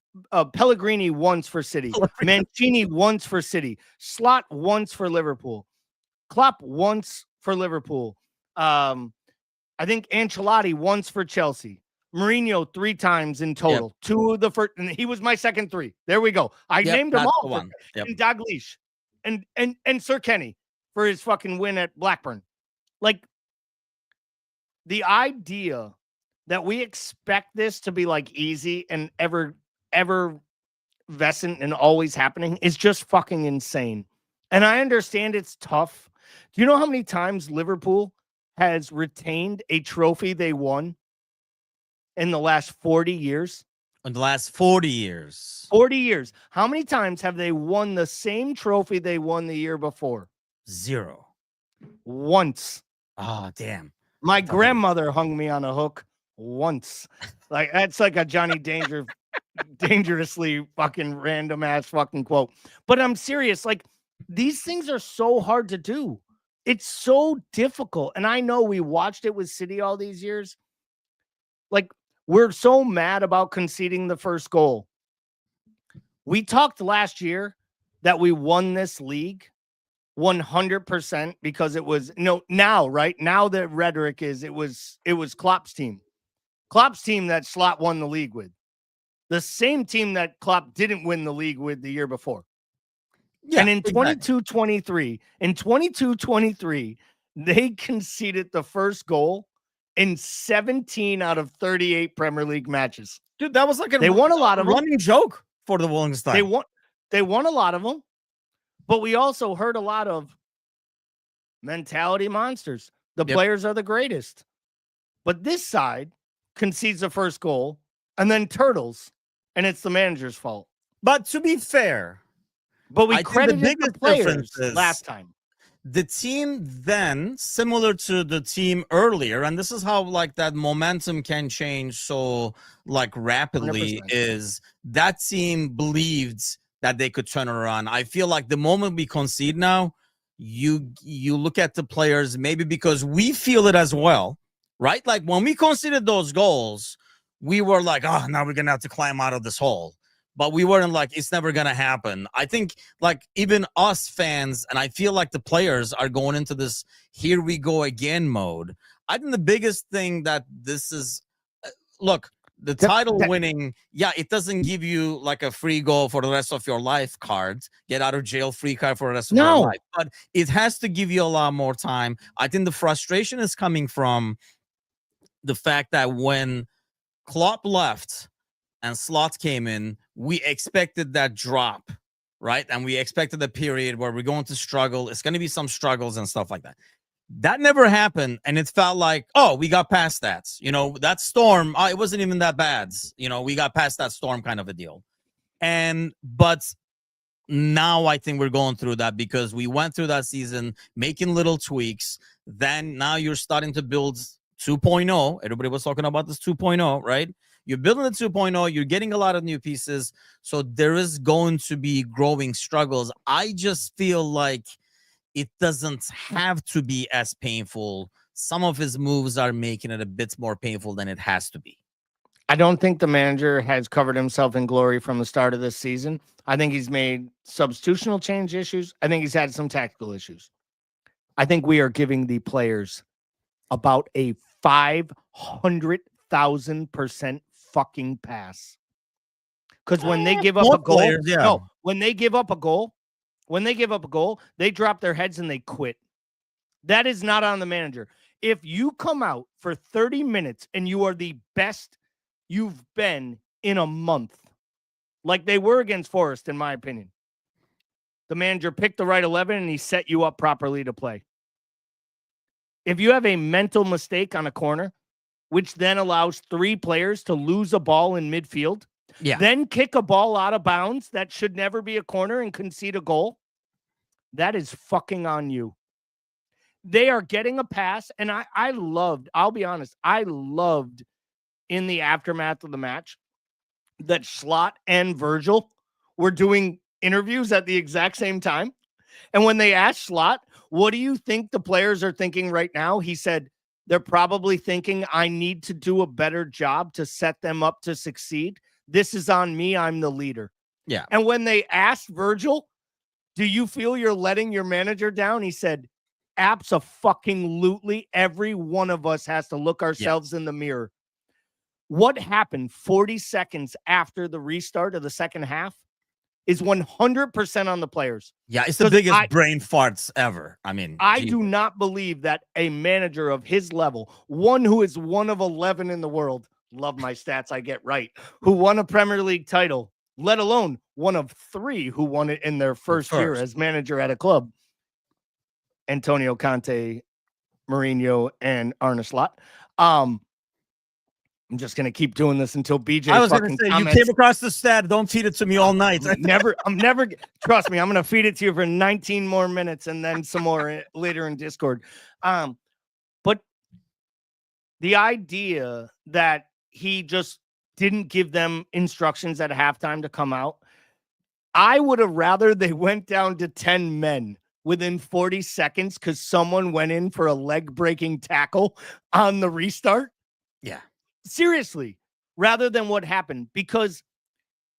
Pellegrini once for City, Mancini once for City, Slot once for Liverpool, Klopp once for Liverpool. I think Ancelotti once for Chelsea, Mourinho 3 times in total. Yep. 2 of the first, and he was my second 3. There we go. I named them all. Yep. And Dalglish and Sir Kenny for his fucking win at Blackburn. Like, the idea that we expect this to be like easy and ever vescent and always happening is just fucking insane. And I understand it's tough. Do you know how many times Liverpool has retained a trophy they won in the last 40 years? In the last 40 years. 40 years. How many times have they won the same trophy they won the year before? 0. Once. Oh, damn. My grandmother hung me on a hook once. Like, that's like a Johnny dangerously fucking random ass fucking quote. But I'm serious. Like, these things are so hard to do. It's so difficult. And I know we watched it with City all these years. Like, we're so mad about conceding the first goal. We talked last year that we won this league 100% because it was right now the rhetoric is it was Klopp's team that Slot won the league with, the same team that Klopp didn't win the league with the year before. Yeah, and in 22-23, they conceded the first goal in 17 out of 38 Premier League matches. Dude, that was like they won a lot of running joke for the longest time. They won a lot of them. But we also heard a lot of mentality monsters. The players are the greatest. But this side concedes the first goal and then turtles, and it's the manager's fault. But to be fair, we credited the players last time. The team then, similar to the team earlier, and this is how like that momentum can change so like rapidly, 100%. Is that team believed that they could turn it around. I feel like the moment we concede now, you look at the players, maybe because we feel it as well, right? Like when we conceded those goals, we were like, oh, now we're going to have to climb out of this hole. But we weren't like, it's never going to happen. I think like even us fans, and I feel like the players are going into this here we go again mode. I think the biggest thing that this is, look, the title winning, it doesn't give you like a free goal for the rest of your life card, get out of jail free card for the rest of your life. But it has to give you a lot more time. I think the frustration is coming from the fact that when Klopp left and Slot came in, we expected that drop, right? And we expected a period where we're going to struggle. It's going to be some struggles and stuff like that. That never happened, and it felt like, oh, we got past that. That storm, it wasn't even that bad. We got past that storm kind of a deal. But now I think we're going through that because we went through that season making little tweaks. Then now you're starting to build 2.0. Everybody was talking about this 2.0, right? You're building the 2.0. You're getting a lot of new pieces. So there is going to be growing struggles. I just feel like it doesn't have to be as painful. Some of his moves are making it a bit more painful than it has to be. I don't think the manager has covered himself in glory from the start of this season. I think he's made substitutional change issues. I think he's had some tactical issues. I think we are giving the players about a 500,000% fucking pass Because when they give up More a goal, players, yeah. no, when they give up a goal, they drop their heads and they quit. That is not on the manager. If you come out for 30 minutes and you are the best you've been in a month, like they were against Forest, in my opinion, the manager picked the right 11 and he set you up properly to play. If you have a mental mistake on a corner, which then allows 3 players to lose a ball in midfield, then kick a ball out of bounds that should never be a corner and concede a goal, that is fucking on you. They are getting a pass, and I'll be honest, I loved in the aftermath of the match that Slot and Virgil were doing interviews at the exact same time. And when they asked Slot, what do you think the players are thinking right now? He said, they're probably thinking, I need to do a better job to set them up to succeed. This is on me. I'm the leader. Yeah. And when they asked Virgil, do you feel you're letting your manager down? He said, abso-fucking-lutely. Every one of us has to look ourselves in the mirror. What happened 40 seconds after the restart of the second half is 100% on the players. Yeah, it's the biggest brain farts ever. I mean, I do not believe that a manager of his level, one who is one of 11 in the world, love my stats, I get right, who won a Premier League title, let alone one of 3 who won it in their first year as manager at a club, Antonio Conte, Mourinho, and Arne Slot. I'm just going to keep doing this until BJ I was fucking going to say, comments. you came across the stat. Don't feed it to me all night. I'm never, trust me, I'm going to feed it to you for 19 more minutes and then some more later in Discord. But the idea that he just didn't give them instructions at halftime to come out, I would have rather they went down to 10 men within 40 seconds because someone went in for a leg-breaking tackle on the restart. Yeah. Seriously, rather than what happened. Because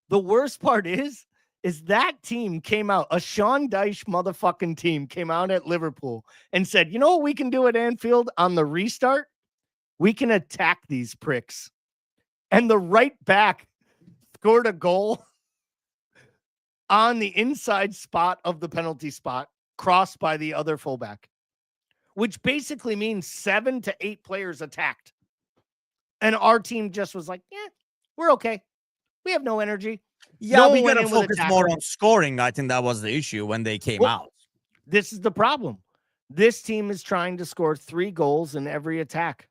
the worst part is that team came out, a Sean Dyche motherfucking team came out at Liverpool and said, you know what we can do at Anfield on the restart? We can attack these pricks. And the right back scored a goal on the inside spot of the penalty spot, crossed by the other fullback, which basically means 7 to 8 players attacked. And our team just was like, yeah, we're okay. We have no energy. Yeah, we got to focus more on scoring. I think that was the issue when they came out. This is the problem. This team is trying to score 3 goals in every attack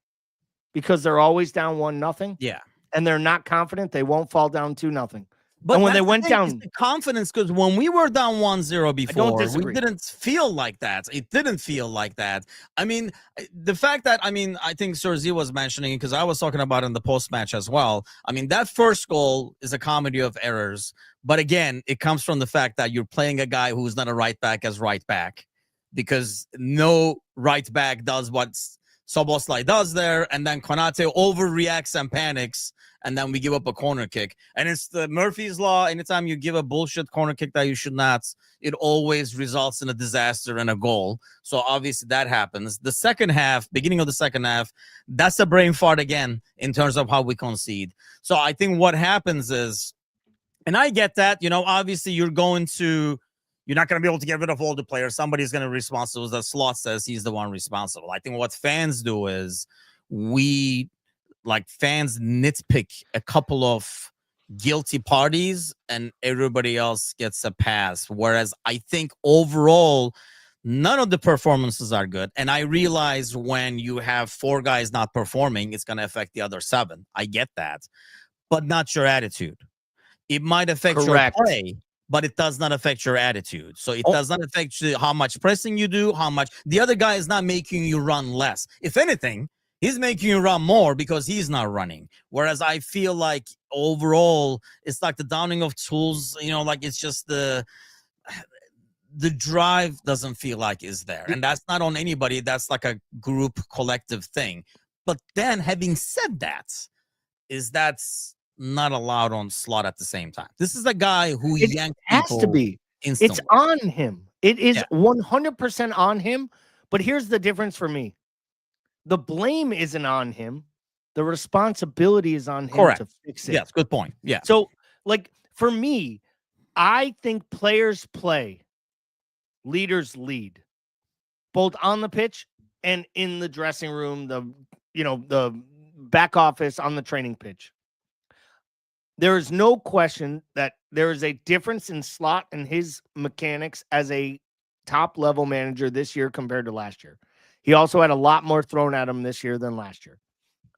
because they're always down 1-0. Yeah. And they're not confident they won't fall down 2-0. But when they went down, the confidence, because when we were down 1-0 before, we didn't feel like that. It didn't feel like that. I mean, the fact that, I think Sir Z was mentioning, because I was talking about it in the post-match as well. I mean, that first goal is a comedy of errors. But again, it comes from the fact that you're playing a guy who's not a right back as right back, because no right back does what Szoboszlai does there, and then Konate overreacts and panics, and then we give up a corner kick. And it's the Murphy's Law. Anytime you give a bullshit corner kick that you should not, it always results in a disaster and a goal. So obviously that happens. The second half, beginning of the second half, that's a brain fart again in terms of how we concede. So I think what happens is, and I get that, obviously you're not going to be able to get rid of all the players. Somebody's going to be responsible. As Slot says, he's the one responsible. I think what fans do is fans nitpick a couple of guilty parties and everybody else gets a pass. Whereas I think overall, none of the performances are good. And I realize when you have 4 guys not performing, it's going to affect the other 7. I get that. But not your attitude. It might affect your play, but it does not affect your attitude. So it does not affect how much pressing you do, how much the other guy is not making you run less. If anything, he's making you run more because he's not running. Whereas I feel like overall, it's like the downing of tools, it's just the drive doesn't feel like is there. And that's not on anybody. That's like a group collective thing. But then having said that, that's not allowed on Slot at the same time. This is a guy who yanked people. Has to be. Instantly. It's on him. It is 100% on him. But here's the difference for me. The blame isn't on him. The responsibility is on him to fix it. Yes, good point. Yeah. So, For me, I think players play, leaders lead, both on the pitch and in the dressing room, the back office, on the training pitch. There is no question that there is a difference in Slot and his mechanics as a top-level manager this year compared to last year. He also had a lot more thrown at him this year than last year.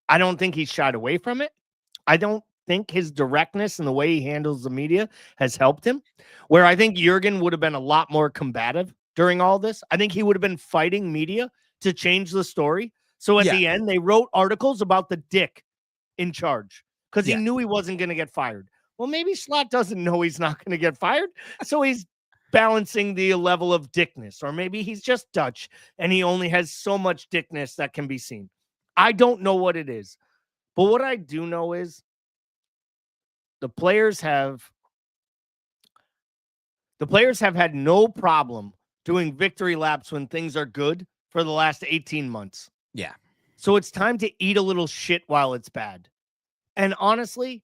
I don't think he shied away from it. I don't think his directness and the way he handles the media has helped him, where I think Jurgen would have been a lot more combative during all this. I think he would have been fighting media to change the story. So at the end, they wrote articles about the dick in charge because he knew he wasn't going to get fired. Well, maybe Slot doesn't know he's not going to get fired, so he's balancing the level of dickness, or maybe he's just Dutch and he only has so much dickness that can be seen. I don't know what it is, but what I do know is the players have had no problem doing victory laps when things are good for the last 18 months. Yeah. So it's time to eat a little shit while it's bad. And honestly,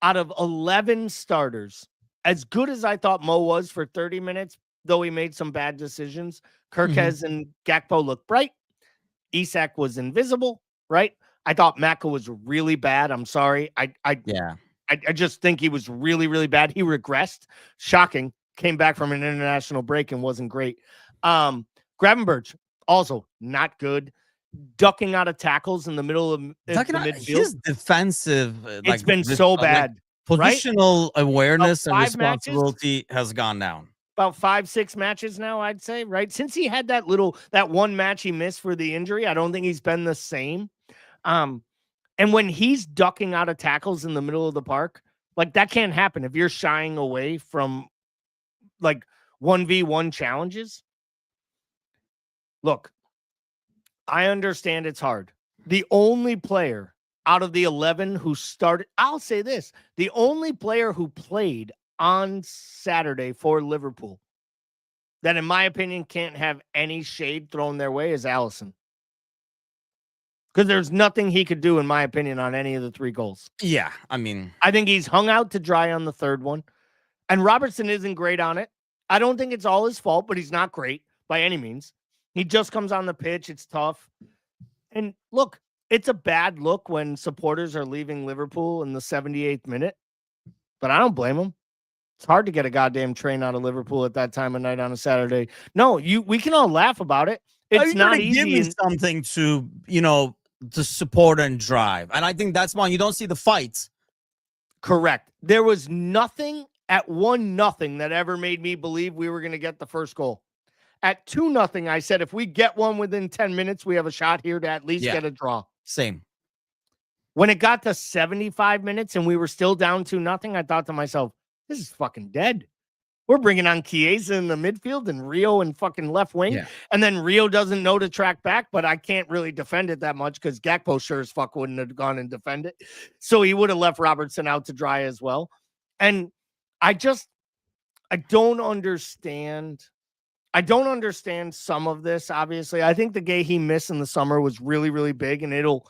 out of 11 starters, as good as I thought Mo was for 30 minutes, though he made some bad decisions, Kirkez and Gakpo looked bright. Isak was invisible, right? I thought Maka was really bad. I'm sorry. I just think he was really, really bad. He regressed. Shocking. Came back from an international break and wasn't great. Gravenberch, also not good. Ducking out of tackles in the middle of the midfield. His defensive, it's been so bad. Positional awareness and 5 responsibility has gone down. About 5-6 matches now, I'd say, right? Since he had that one match he missed for the injury, I don't think he's been the same. And when he's ducking out of tackles in the middle of the park, like, that can't happen if you're shying away from like 1v1 challenges. Look, I understand it's hard. The only player out of the 11 who started, I'll say this, the only player who played on Saturday for Liverpool that, in my opinion, can't have any shade thrown their way is Alisson. Because there's nothing he could do, in my opinion, on any of the 3 goals. Yeah, I mean, I think he's hung out to dry on the 3rd one. And Robertson isn't great on it. I don't think it's all his fault, but he's not great by any means. He just comes on the pitch. It's tough. And look, it's a bad look when supporters are leaving Liverpool in the 78th minute, but I don't blame them. It's hard to get a goddamn train out of Liverpool at that time of night on a Saturday. No, we can all laugh about it. It's not easy. Give me something to, to support and drive. And I think that's why you don't see the fights. Correct. There was nothing at 1-0 that ever made me believe we were going to get the first goal. At 2-0, I said, if we get one within 10 minutes, we have a shot here to at least get a draw. Same. When it got to 75 minutes and we were still down 2-0, I thought to myself, this is fucking dead. We're bringing on Chiesa in the midfield and Rio in fucking left wing. Yeah. And then Rio doesn't know to track back, but I can't really defend it that much because Gakpo sure as fuck wouldn't have gone and defend it. So he would have left Robertson out to dry as well. And I don't understand. I don't understand some of this, obviously. I think the gay he missed in the summer was really, really big, and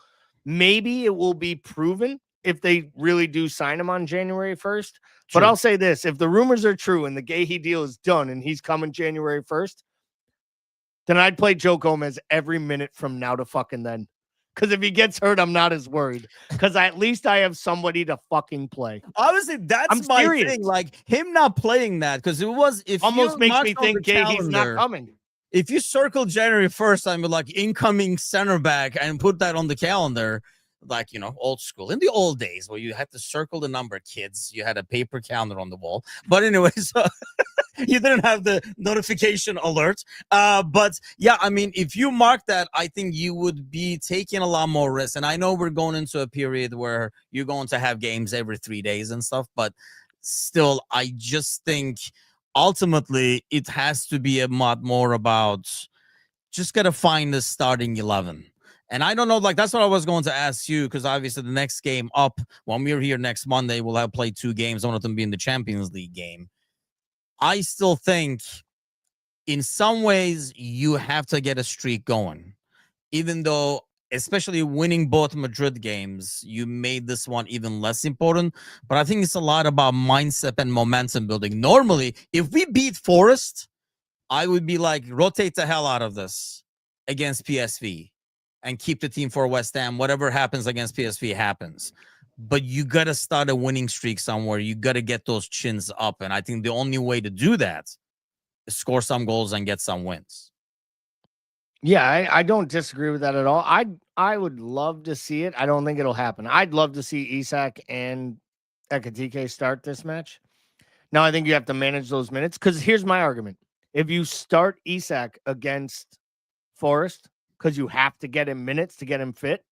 maybe it will be proven if they really do sign him on January 1st. True. But I'll say this, if the rumors are true and the gay he deal is done and he's coming January 1st, then I'd play Joe Gomez every minute from now to fucking then. Because if he gets hurt, I'm not as worried. Because at least I have somebody to fucking play. Obviously, that's my thing. Like, him not playing that, because it was... almost makes me think he's not coming. If you circle January 1st, I'm like, incoming center back, and put that on the calendar, like, old school. In the old days, where you had to circle the number, kids, you had a paper calendar on the wall. But anyway, so... you didn't have the notification alert. But yeah, I mean, if you mark that, I think you would be taking a lot more risks. And I know we're going into a period where you're going to have games every 3 days and stuff, but still, I just think ultimately it has to be a lot more about just got to find the starting 11. And I don't know, like, that's what I was going to ask you, because obviously the next game up, when we're here next Monday, we'll have played 2 games, one of them being the Champions League game. I still think in some ways you have to get a streak going, even though especially winning both Madrid games, you made this one even less important. But I think it's a lot about mindset and momentum building. Normally, if we beat Forest, I would be like, rotate the hell out of this against PSV and keep the team for West Ham. Whatever happens against PSV happens. But you got to start a winning streak somewhere. You got to get those chins up. And I think the only way to do that is score some goals and get some wins. Yeah, I don't disagree with that at all. I would love to see it. I don't think it'll happen. I'd love to see Isak and Ekitike start this match. Now, I think you have to manage those minutes because here's my argument. If you start Isak against Forest because you have to get him minutes to get him fit,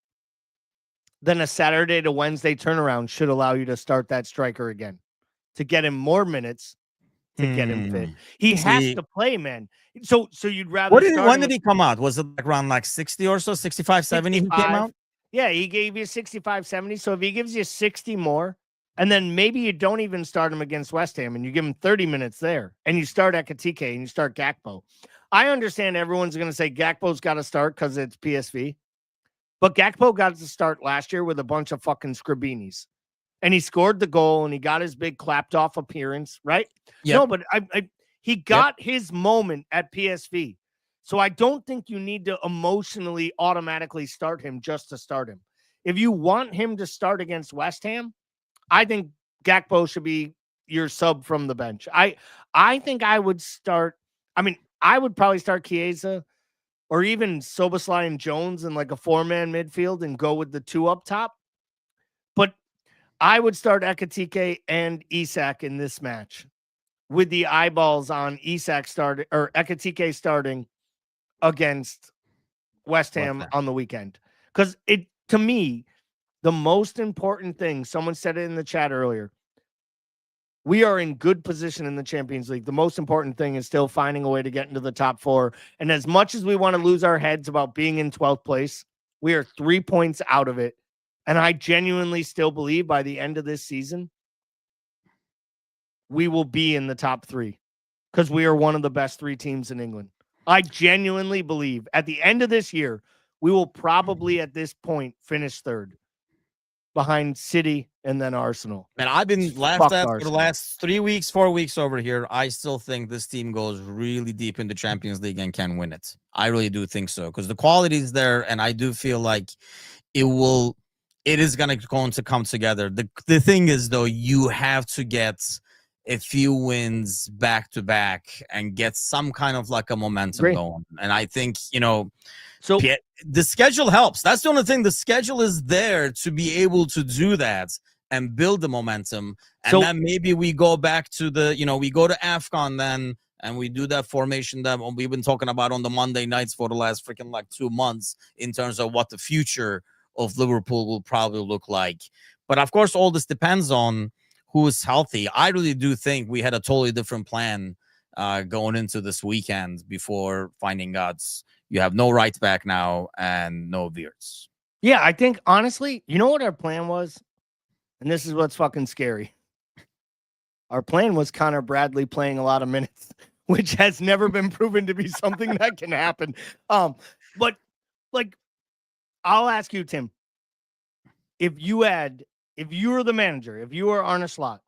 then a Saturday to Wednesday turnaround should allow you to start that striker again to get him more minutes to get him fit. He has to play, man. So you'd rather when did he come out? Was it like around like 60 or so, 65, 70 he came out? Yeah, he gave you 65, 70. So if he gives you 60 more, and then maybe you don't even start him against West Ham and you give him 30 minutes there and you start Ekitike and you start Gakpo. I understand everyone's going to say Gakpo's got to start because it's PSV. But Gakpo got to start last year with a bunch of fucking Scribinis. And he scored the goal and he got his big clapped off appearance, right? Yep. No, but he got his moment at PSV. So I don't think you need to emotionally automatically start him just to start him. If you want him to start against West Ham, I think Gakpo should be your sub from the bench. I think I would start. I mean, I would probably start Chiesa or even Szoboszlai and Jones in like a 4-man midfield and go with the 2 up top. But I would start Ekitike and Isak in this match with the eyeballs on Isak starting or Ekitike starting against West Ham on the weekend. Because it, to me, the most important thing, someone said it in the chat earlier, we are in good position in the Champions League. The most important thing is still finding a way to get into the top 4. And as much as we want to lose our heads about being in 12th place, we are 3 points out of it. And I genuinely still believe by the end of this season, we will be in the top 3 because we are one of the best 3 teams in England. I genuinely believe at the end of this year, we will probably at this point finish 3rd behind City and then Arsenal. And I've been laughed at for the last 3 weeks, 4 weeks over here. I still think this team goes really deep in the Champions League and can win it. I really do think so because the quality is there, and I do feel like it is going to come together. The thing is, though, you have to get a few wins back to back and get some kind of like a momentum going. And I think, so the schedule helps. That's the only thing. The schedule is there to be able to do that and build the momentum. And then maybe we go back to we go to AFCON then and we do that formation that we've been talking about on the Monday nights for the last freaking like 2 months in terms of what the future of Liverpool will probably look like. But of course, all this depends on who is healthy. I really do think we had a totally different plan going into this weekend before finding out you have no right back now and no Wirtz. Yeah, I think, honestly, you know what our plan was? And this is what's fucking scary. Our plan was Connor Bradley playing a lot of minutes, which has never been proven to be something that can happen. But, like, I'll ask you, Tim, if you were the manager, if you were Arne Slot,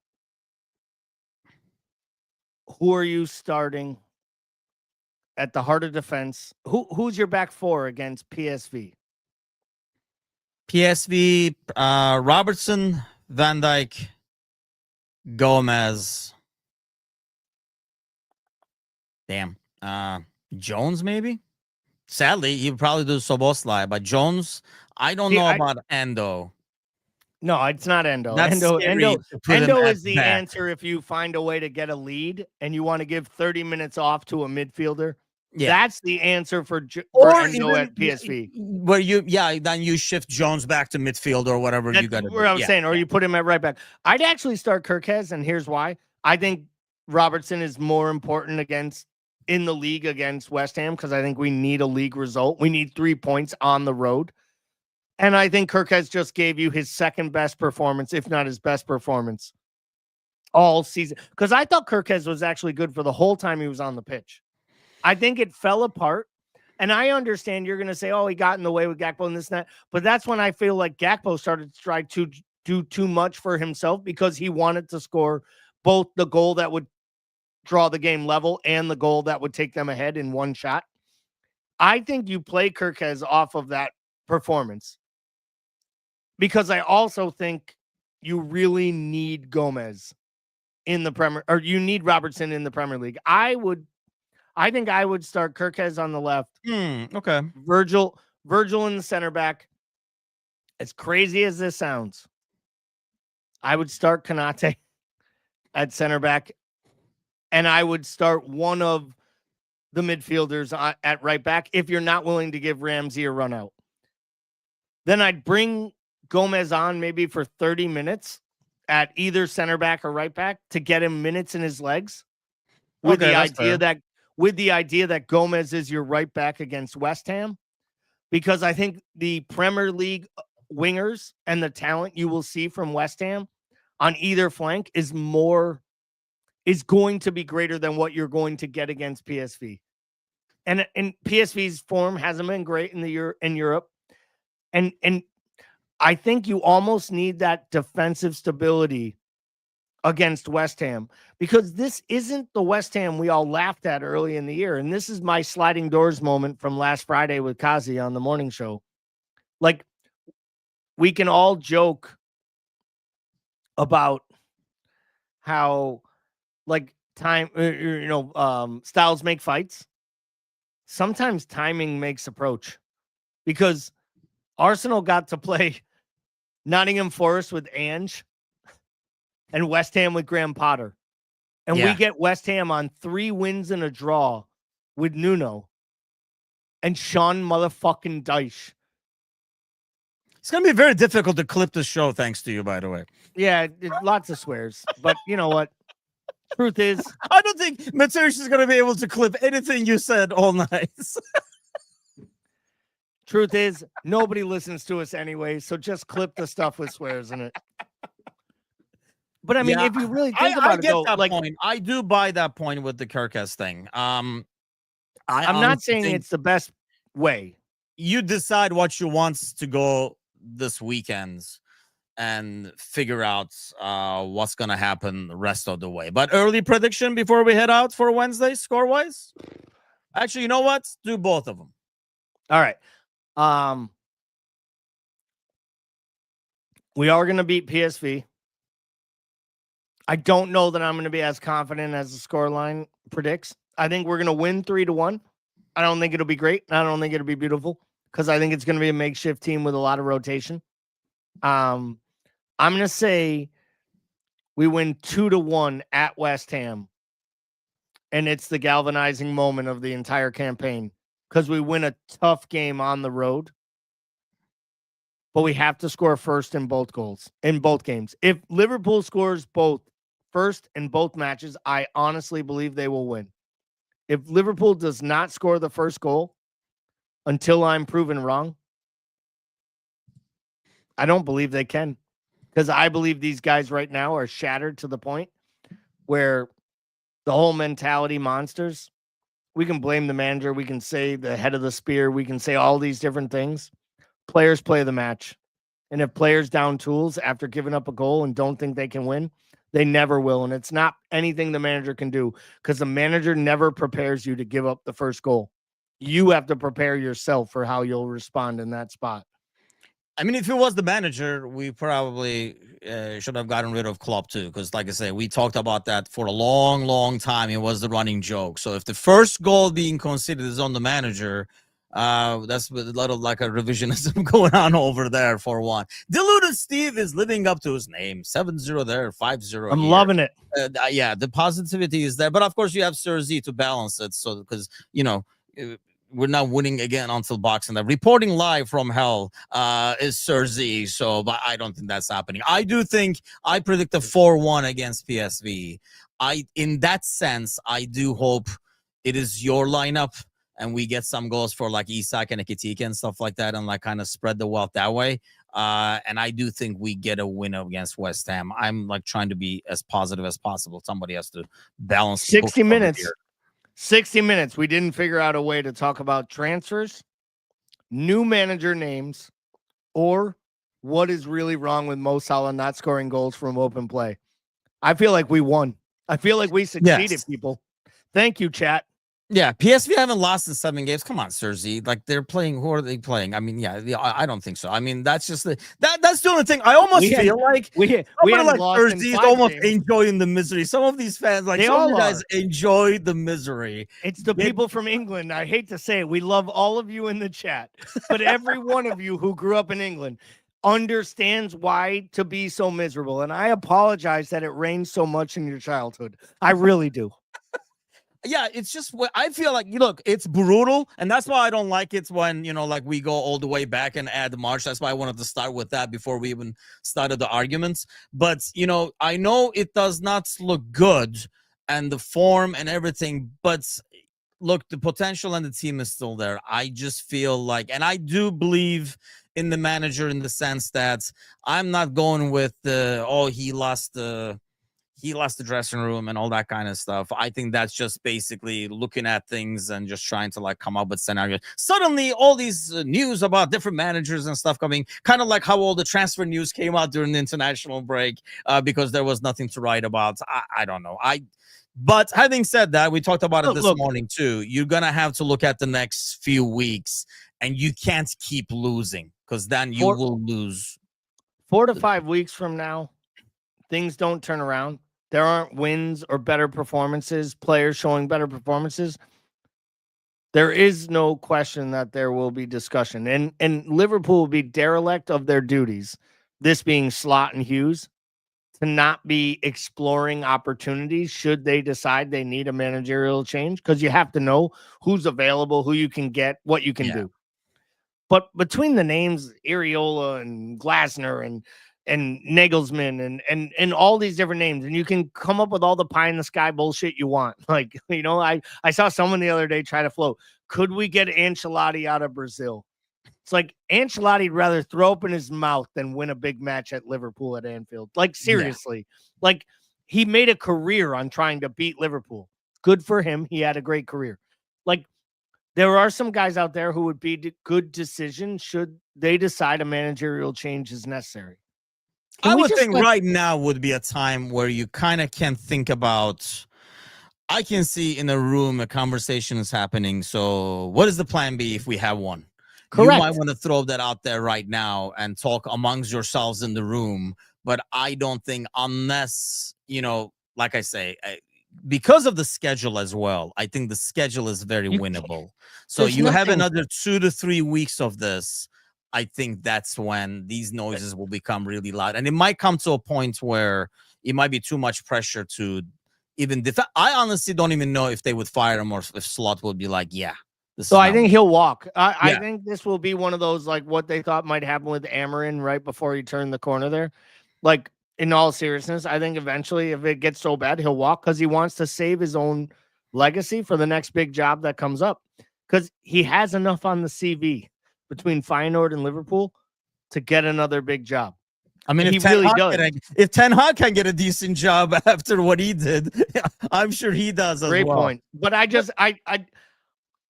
who are you starting at the heart of defense? Who's your back 4 against PSV? PSV, Robertson, Van Dijk, Gomez. Damn. Jones, maybe? Sadly, he would probably do Szoboszlai, but Jones, I don't know about Endo. No, it's not Endo. Endo is the answer if you find a way to get a lead and you want to give 30 minutes off to a midfielder. Yeah. That's the answer for Endo at PSV. Where then you shift Jones back to midfield or whatever you got to do. Where I was saying, or you put him at right back. I'd actually start Kirkez, and here's why. I think Robertson is more important in the league against West Ham because I think we need a league result. We need 3 points on the road. And I think Kirkez just gave you his second best performance, if not his best performance, all season. Because I thought Kirkez was actually good for the whole time he was on the pitch. I think it fell apart And I understand you're going to say, oh, he got in the way with Gakpo and this and that. But that's when I feel like Gakpo started to try to do too much for himself because he wanted to score both the goal that would draw the game level and the goal that would take them ahead in one shot. I think you play Kirkez off of that performance because I also think you really need Gomez in the Premier, or you need Robertson in the Premier League. I think I would start Kirkez on the left. Okay. Virgil in the center back. As crazy as this sounds, I would start Konate at center back, and I would start one of the midfielders at right back if you're not willing to give Ramsey a run out. Then I'd bring Gomez on maybe for 30 minutes at either center back or right back to get him minutes in his legs with the idea that Gomez is your right back against West Ham, because I think the Premier League wingers and the talent you will see from West Ham on either flank is going to be greater than what you're going to get against PSV. And PSV's form hasn't been great in Europe. And I think you almost need that defensive stability against West Ham, because this isn't the West Ham we all laughed at early in the year. And this is my sliding doors moment from last Friday with Kazi on the morning show. Like, we can all joke about how, like, styles make fights. Sometimes timing makes approach, because Arsenal got to play Nottingham Forest with Ange and West Ham with Graham Potter. And we get West Ham on 3 wins and a draw with Nuno and Sean motherfucking Dyche. It's going to be very difficult to clip the show, thanks to you, by the way. Yeah, lots of swears. But you know what? Truth is, I don't think Matsush is going to be able to clip anything you said all night. Truth is, nobody listens to us anyway, so just clip the stuff with swears in it. But I mean, if you really think about it, though, that point. I do buy that point with the Kirkes thing. I'm not saying it's the best way. You decide what you want to go this weekend and figure out what's going to happen the rest of the way. But early prediction before we head out for Wednesday, score-wise? Actually, you know what? Do both of them. All right. We are going to beat PSV. I don't know that I'm going to be as confident as the scoreline predicts. I think we're going to win 3-1. I don't think it'll be great. I don't think it'll be beautiful, because I think it's going to be a makeshift team with a lot of rotation. I'm going to say we win 2-1 at West Ham. And it's the galvanizing moment of the entire campaign, because we win a tough game on the road. But we have to score first in both games. If Liverpool scores both first in both matches, I honestly believe they will win. If Liverpool does not score the first goal until I'm proven wrong, I don't believe they can, because I believe these guys right now are shattered to the point where the whole mentality monsters. We can blame the manager. We can say the head of the spear. We can say all these different things. Players play the match. And if players down tools after giving up a goal and don't think they can win, they never will. And it's not anything the manager can do, because the manager never prepares you to give up the first goal. You have to prepare yourself for how you'll respond in that spot. I mean, if it was the manager, we probably should have gotten rid of Klopp too, because like I say, we talked about that for a long, long time. It was the running joke. So if the first goal being considered is on the manager, that's a lot of like a revisionism going on over there for one. Deluded Steve is living up to his name. 7-0 there, 5-0 I'm here. loving it. Yeah, the positivity is there. But of course, you have Sir Z to balance it. So because, we're not winning again until Boxing Day. Reporting live from hell is Sir Z. So, but I don't think that's happening. I predict a 4-1 against PSV. In that sense, I do hope it is your lineup and we get some goals for like Isak and Ekitike and stuff like that, and like kind of spread the wealth that way. And I do think we get a win against West Ham. I'm like trying to be as positive as possible. Somebody has to balance 60 minutes. 60 minutes. We didn't figure out a way to talk about transfers, new manager names, or what is really wrong with Mo Salah not scoring goals from open play. I feel like we won. I feel like we succeeded, people. Thank you, chat. Yeah, PSV haven't lost in 7 games. Come on, Sergi. Like they're playing. Who are they playing? I mean, yeah, I don't think so. I mean, that's just that's the only thing. I almost feel like we like lost in Sergi is 5 almost games. enjoying the misery. Some of these fans, like They some of all you guys, are. enjoy the misery. It's the people from England. I hate to say it. We love all of you in the chat, but every one of you who grew up in England understands why to be so miserable. And I apologize that it rained so much in your childhood. I really do. Yeah, it's just what I feel like. Look, it's brutal, and that's why I don't like it when like we go all the way back and add March. That's why I wanted to start with that before we even started the arguments. But I know it does not look good, and the form and everything. But look, the potential and the team is still there. I just feel like, and I do believe in the manager in the sense that I'm not going with he lost the dressing room and all that kind of stuff. I think that's just basically looking at things and just trying to like come up with scenarios. Suddenly, all these news about different managers and stuff coming, kind of like how all the transfer news came out during the international break because there was nothing to write about. I don't know. But having said that, we talked about it this morning too. You're going to have to look at the next few weeks, and you can't keep losing because then you will lose. 4 to 5 weeks from now, things don't turn around. There aren't wins or better performances, players showing better performances. There is no question that there will be discussion. And Liverpool will be derelict of their duties, this being Slot and Hughes, to not be exploring opportunities should they decide they need a managerial change, because you have to know who's available, who you can get, what you can do. But between the names Areola and Glasner and Nagelsmann and all these different names, and you can come up with all the pie in the sky bullshit you want. Like, I saw someone the other day try to float. Could we get Ancelotti out of Brazil? It's like Ancelotti'd rather throw open his mouth than win a big match at Liverpool at Anfield. Like, seriously. Like, he made a career on trying to beat Liverpool. Good for him. He had a great career. Like, there are some guys out there who would be good decisions should they decide a managerial change is necessary. I would think right now would be a time where you kind of can think about, I can see in a room a conversation is happening. So what is the plan B if we have one? Correct. You might want to throw that out there right now and talk amongst yourselves in the room. But I don't think unless, like I say, because of the schedule as well, I think the schedule is very winnable. So you have another 2 to 3 weeks of this. I think that's when these noises will become really loud. And it might come to a point where it might be too much pressure to even defend. I honestly don't even know if they would fire him or if Slot would be like, yeah. So I think he'll walk. I think this will be one of those, like what they thought might happen with Amarin right before he turned the corner there. Like, in all seriousness, I think eventually if it gets so bad, he'll walk because he wants to save his own legacy for the next big job that comes up, because he has enough on the CV between Feyenoord and Liverpool to get another big job. I mean, if Ten Hag can get a decent job after what he did, I'm sure he does as well. Great point. But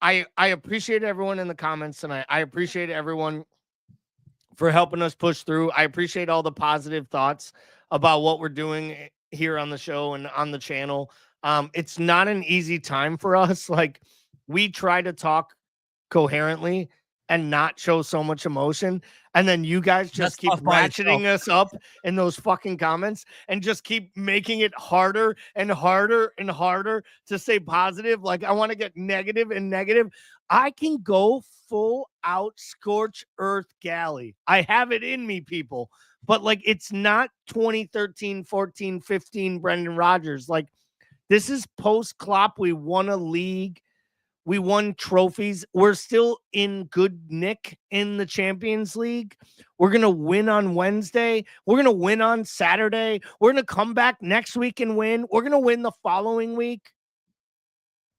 I appreciate everyone in the comments tonight. I appreciate everyone for helping us push through. I appreciate all the positive thoughts about what we're doing here on the show and on the channel. It's not an easy time for us. Like, we try to talk coherently and not show so much emotion. And then you guys just keep ratcheting us up in those fucking comments and just keep making it harder and harder and harder to stay positive. Like, I want to get negative and negative. I can go full out scorch earth Gally. I have it in me, people. But like, it's not 2013, 14, 15 Brendan Rodgers. Like, this is post Klopp. We won a league. We won trophies. We're still in good nick in the Champions League. We're going to win on Wednesday. We're going to win on Saturday. We're going to come back next week and win. We're going to win the following week.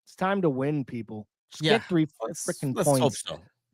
It's time to win, people. Just get 3 freaking points.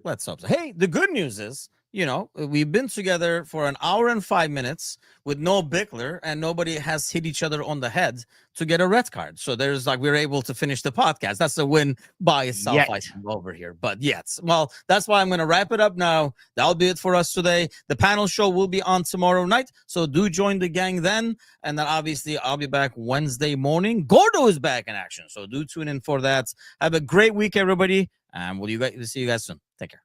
Let's hope so. Hey, the good news is you know, we've been together for an hour and 5 minutes with no Bickler, and nobody has hit each other on the head to get a red card. So there's like, we're able to finish the podcast. That's a win by itself, Yet. I think, over here. But yet, well, that's why I'm going to wrap it up now. That'll be it for us today. The panel show will be on tomorrow night, so do join the gang then. And then obviously I'll be back Wednesday morning. Gordo is back in action, so do tune in for that. Have a great week, everybody, and we'll see you guys soon. Take care.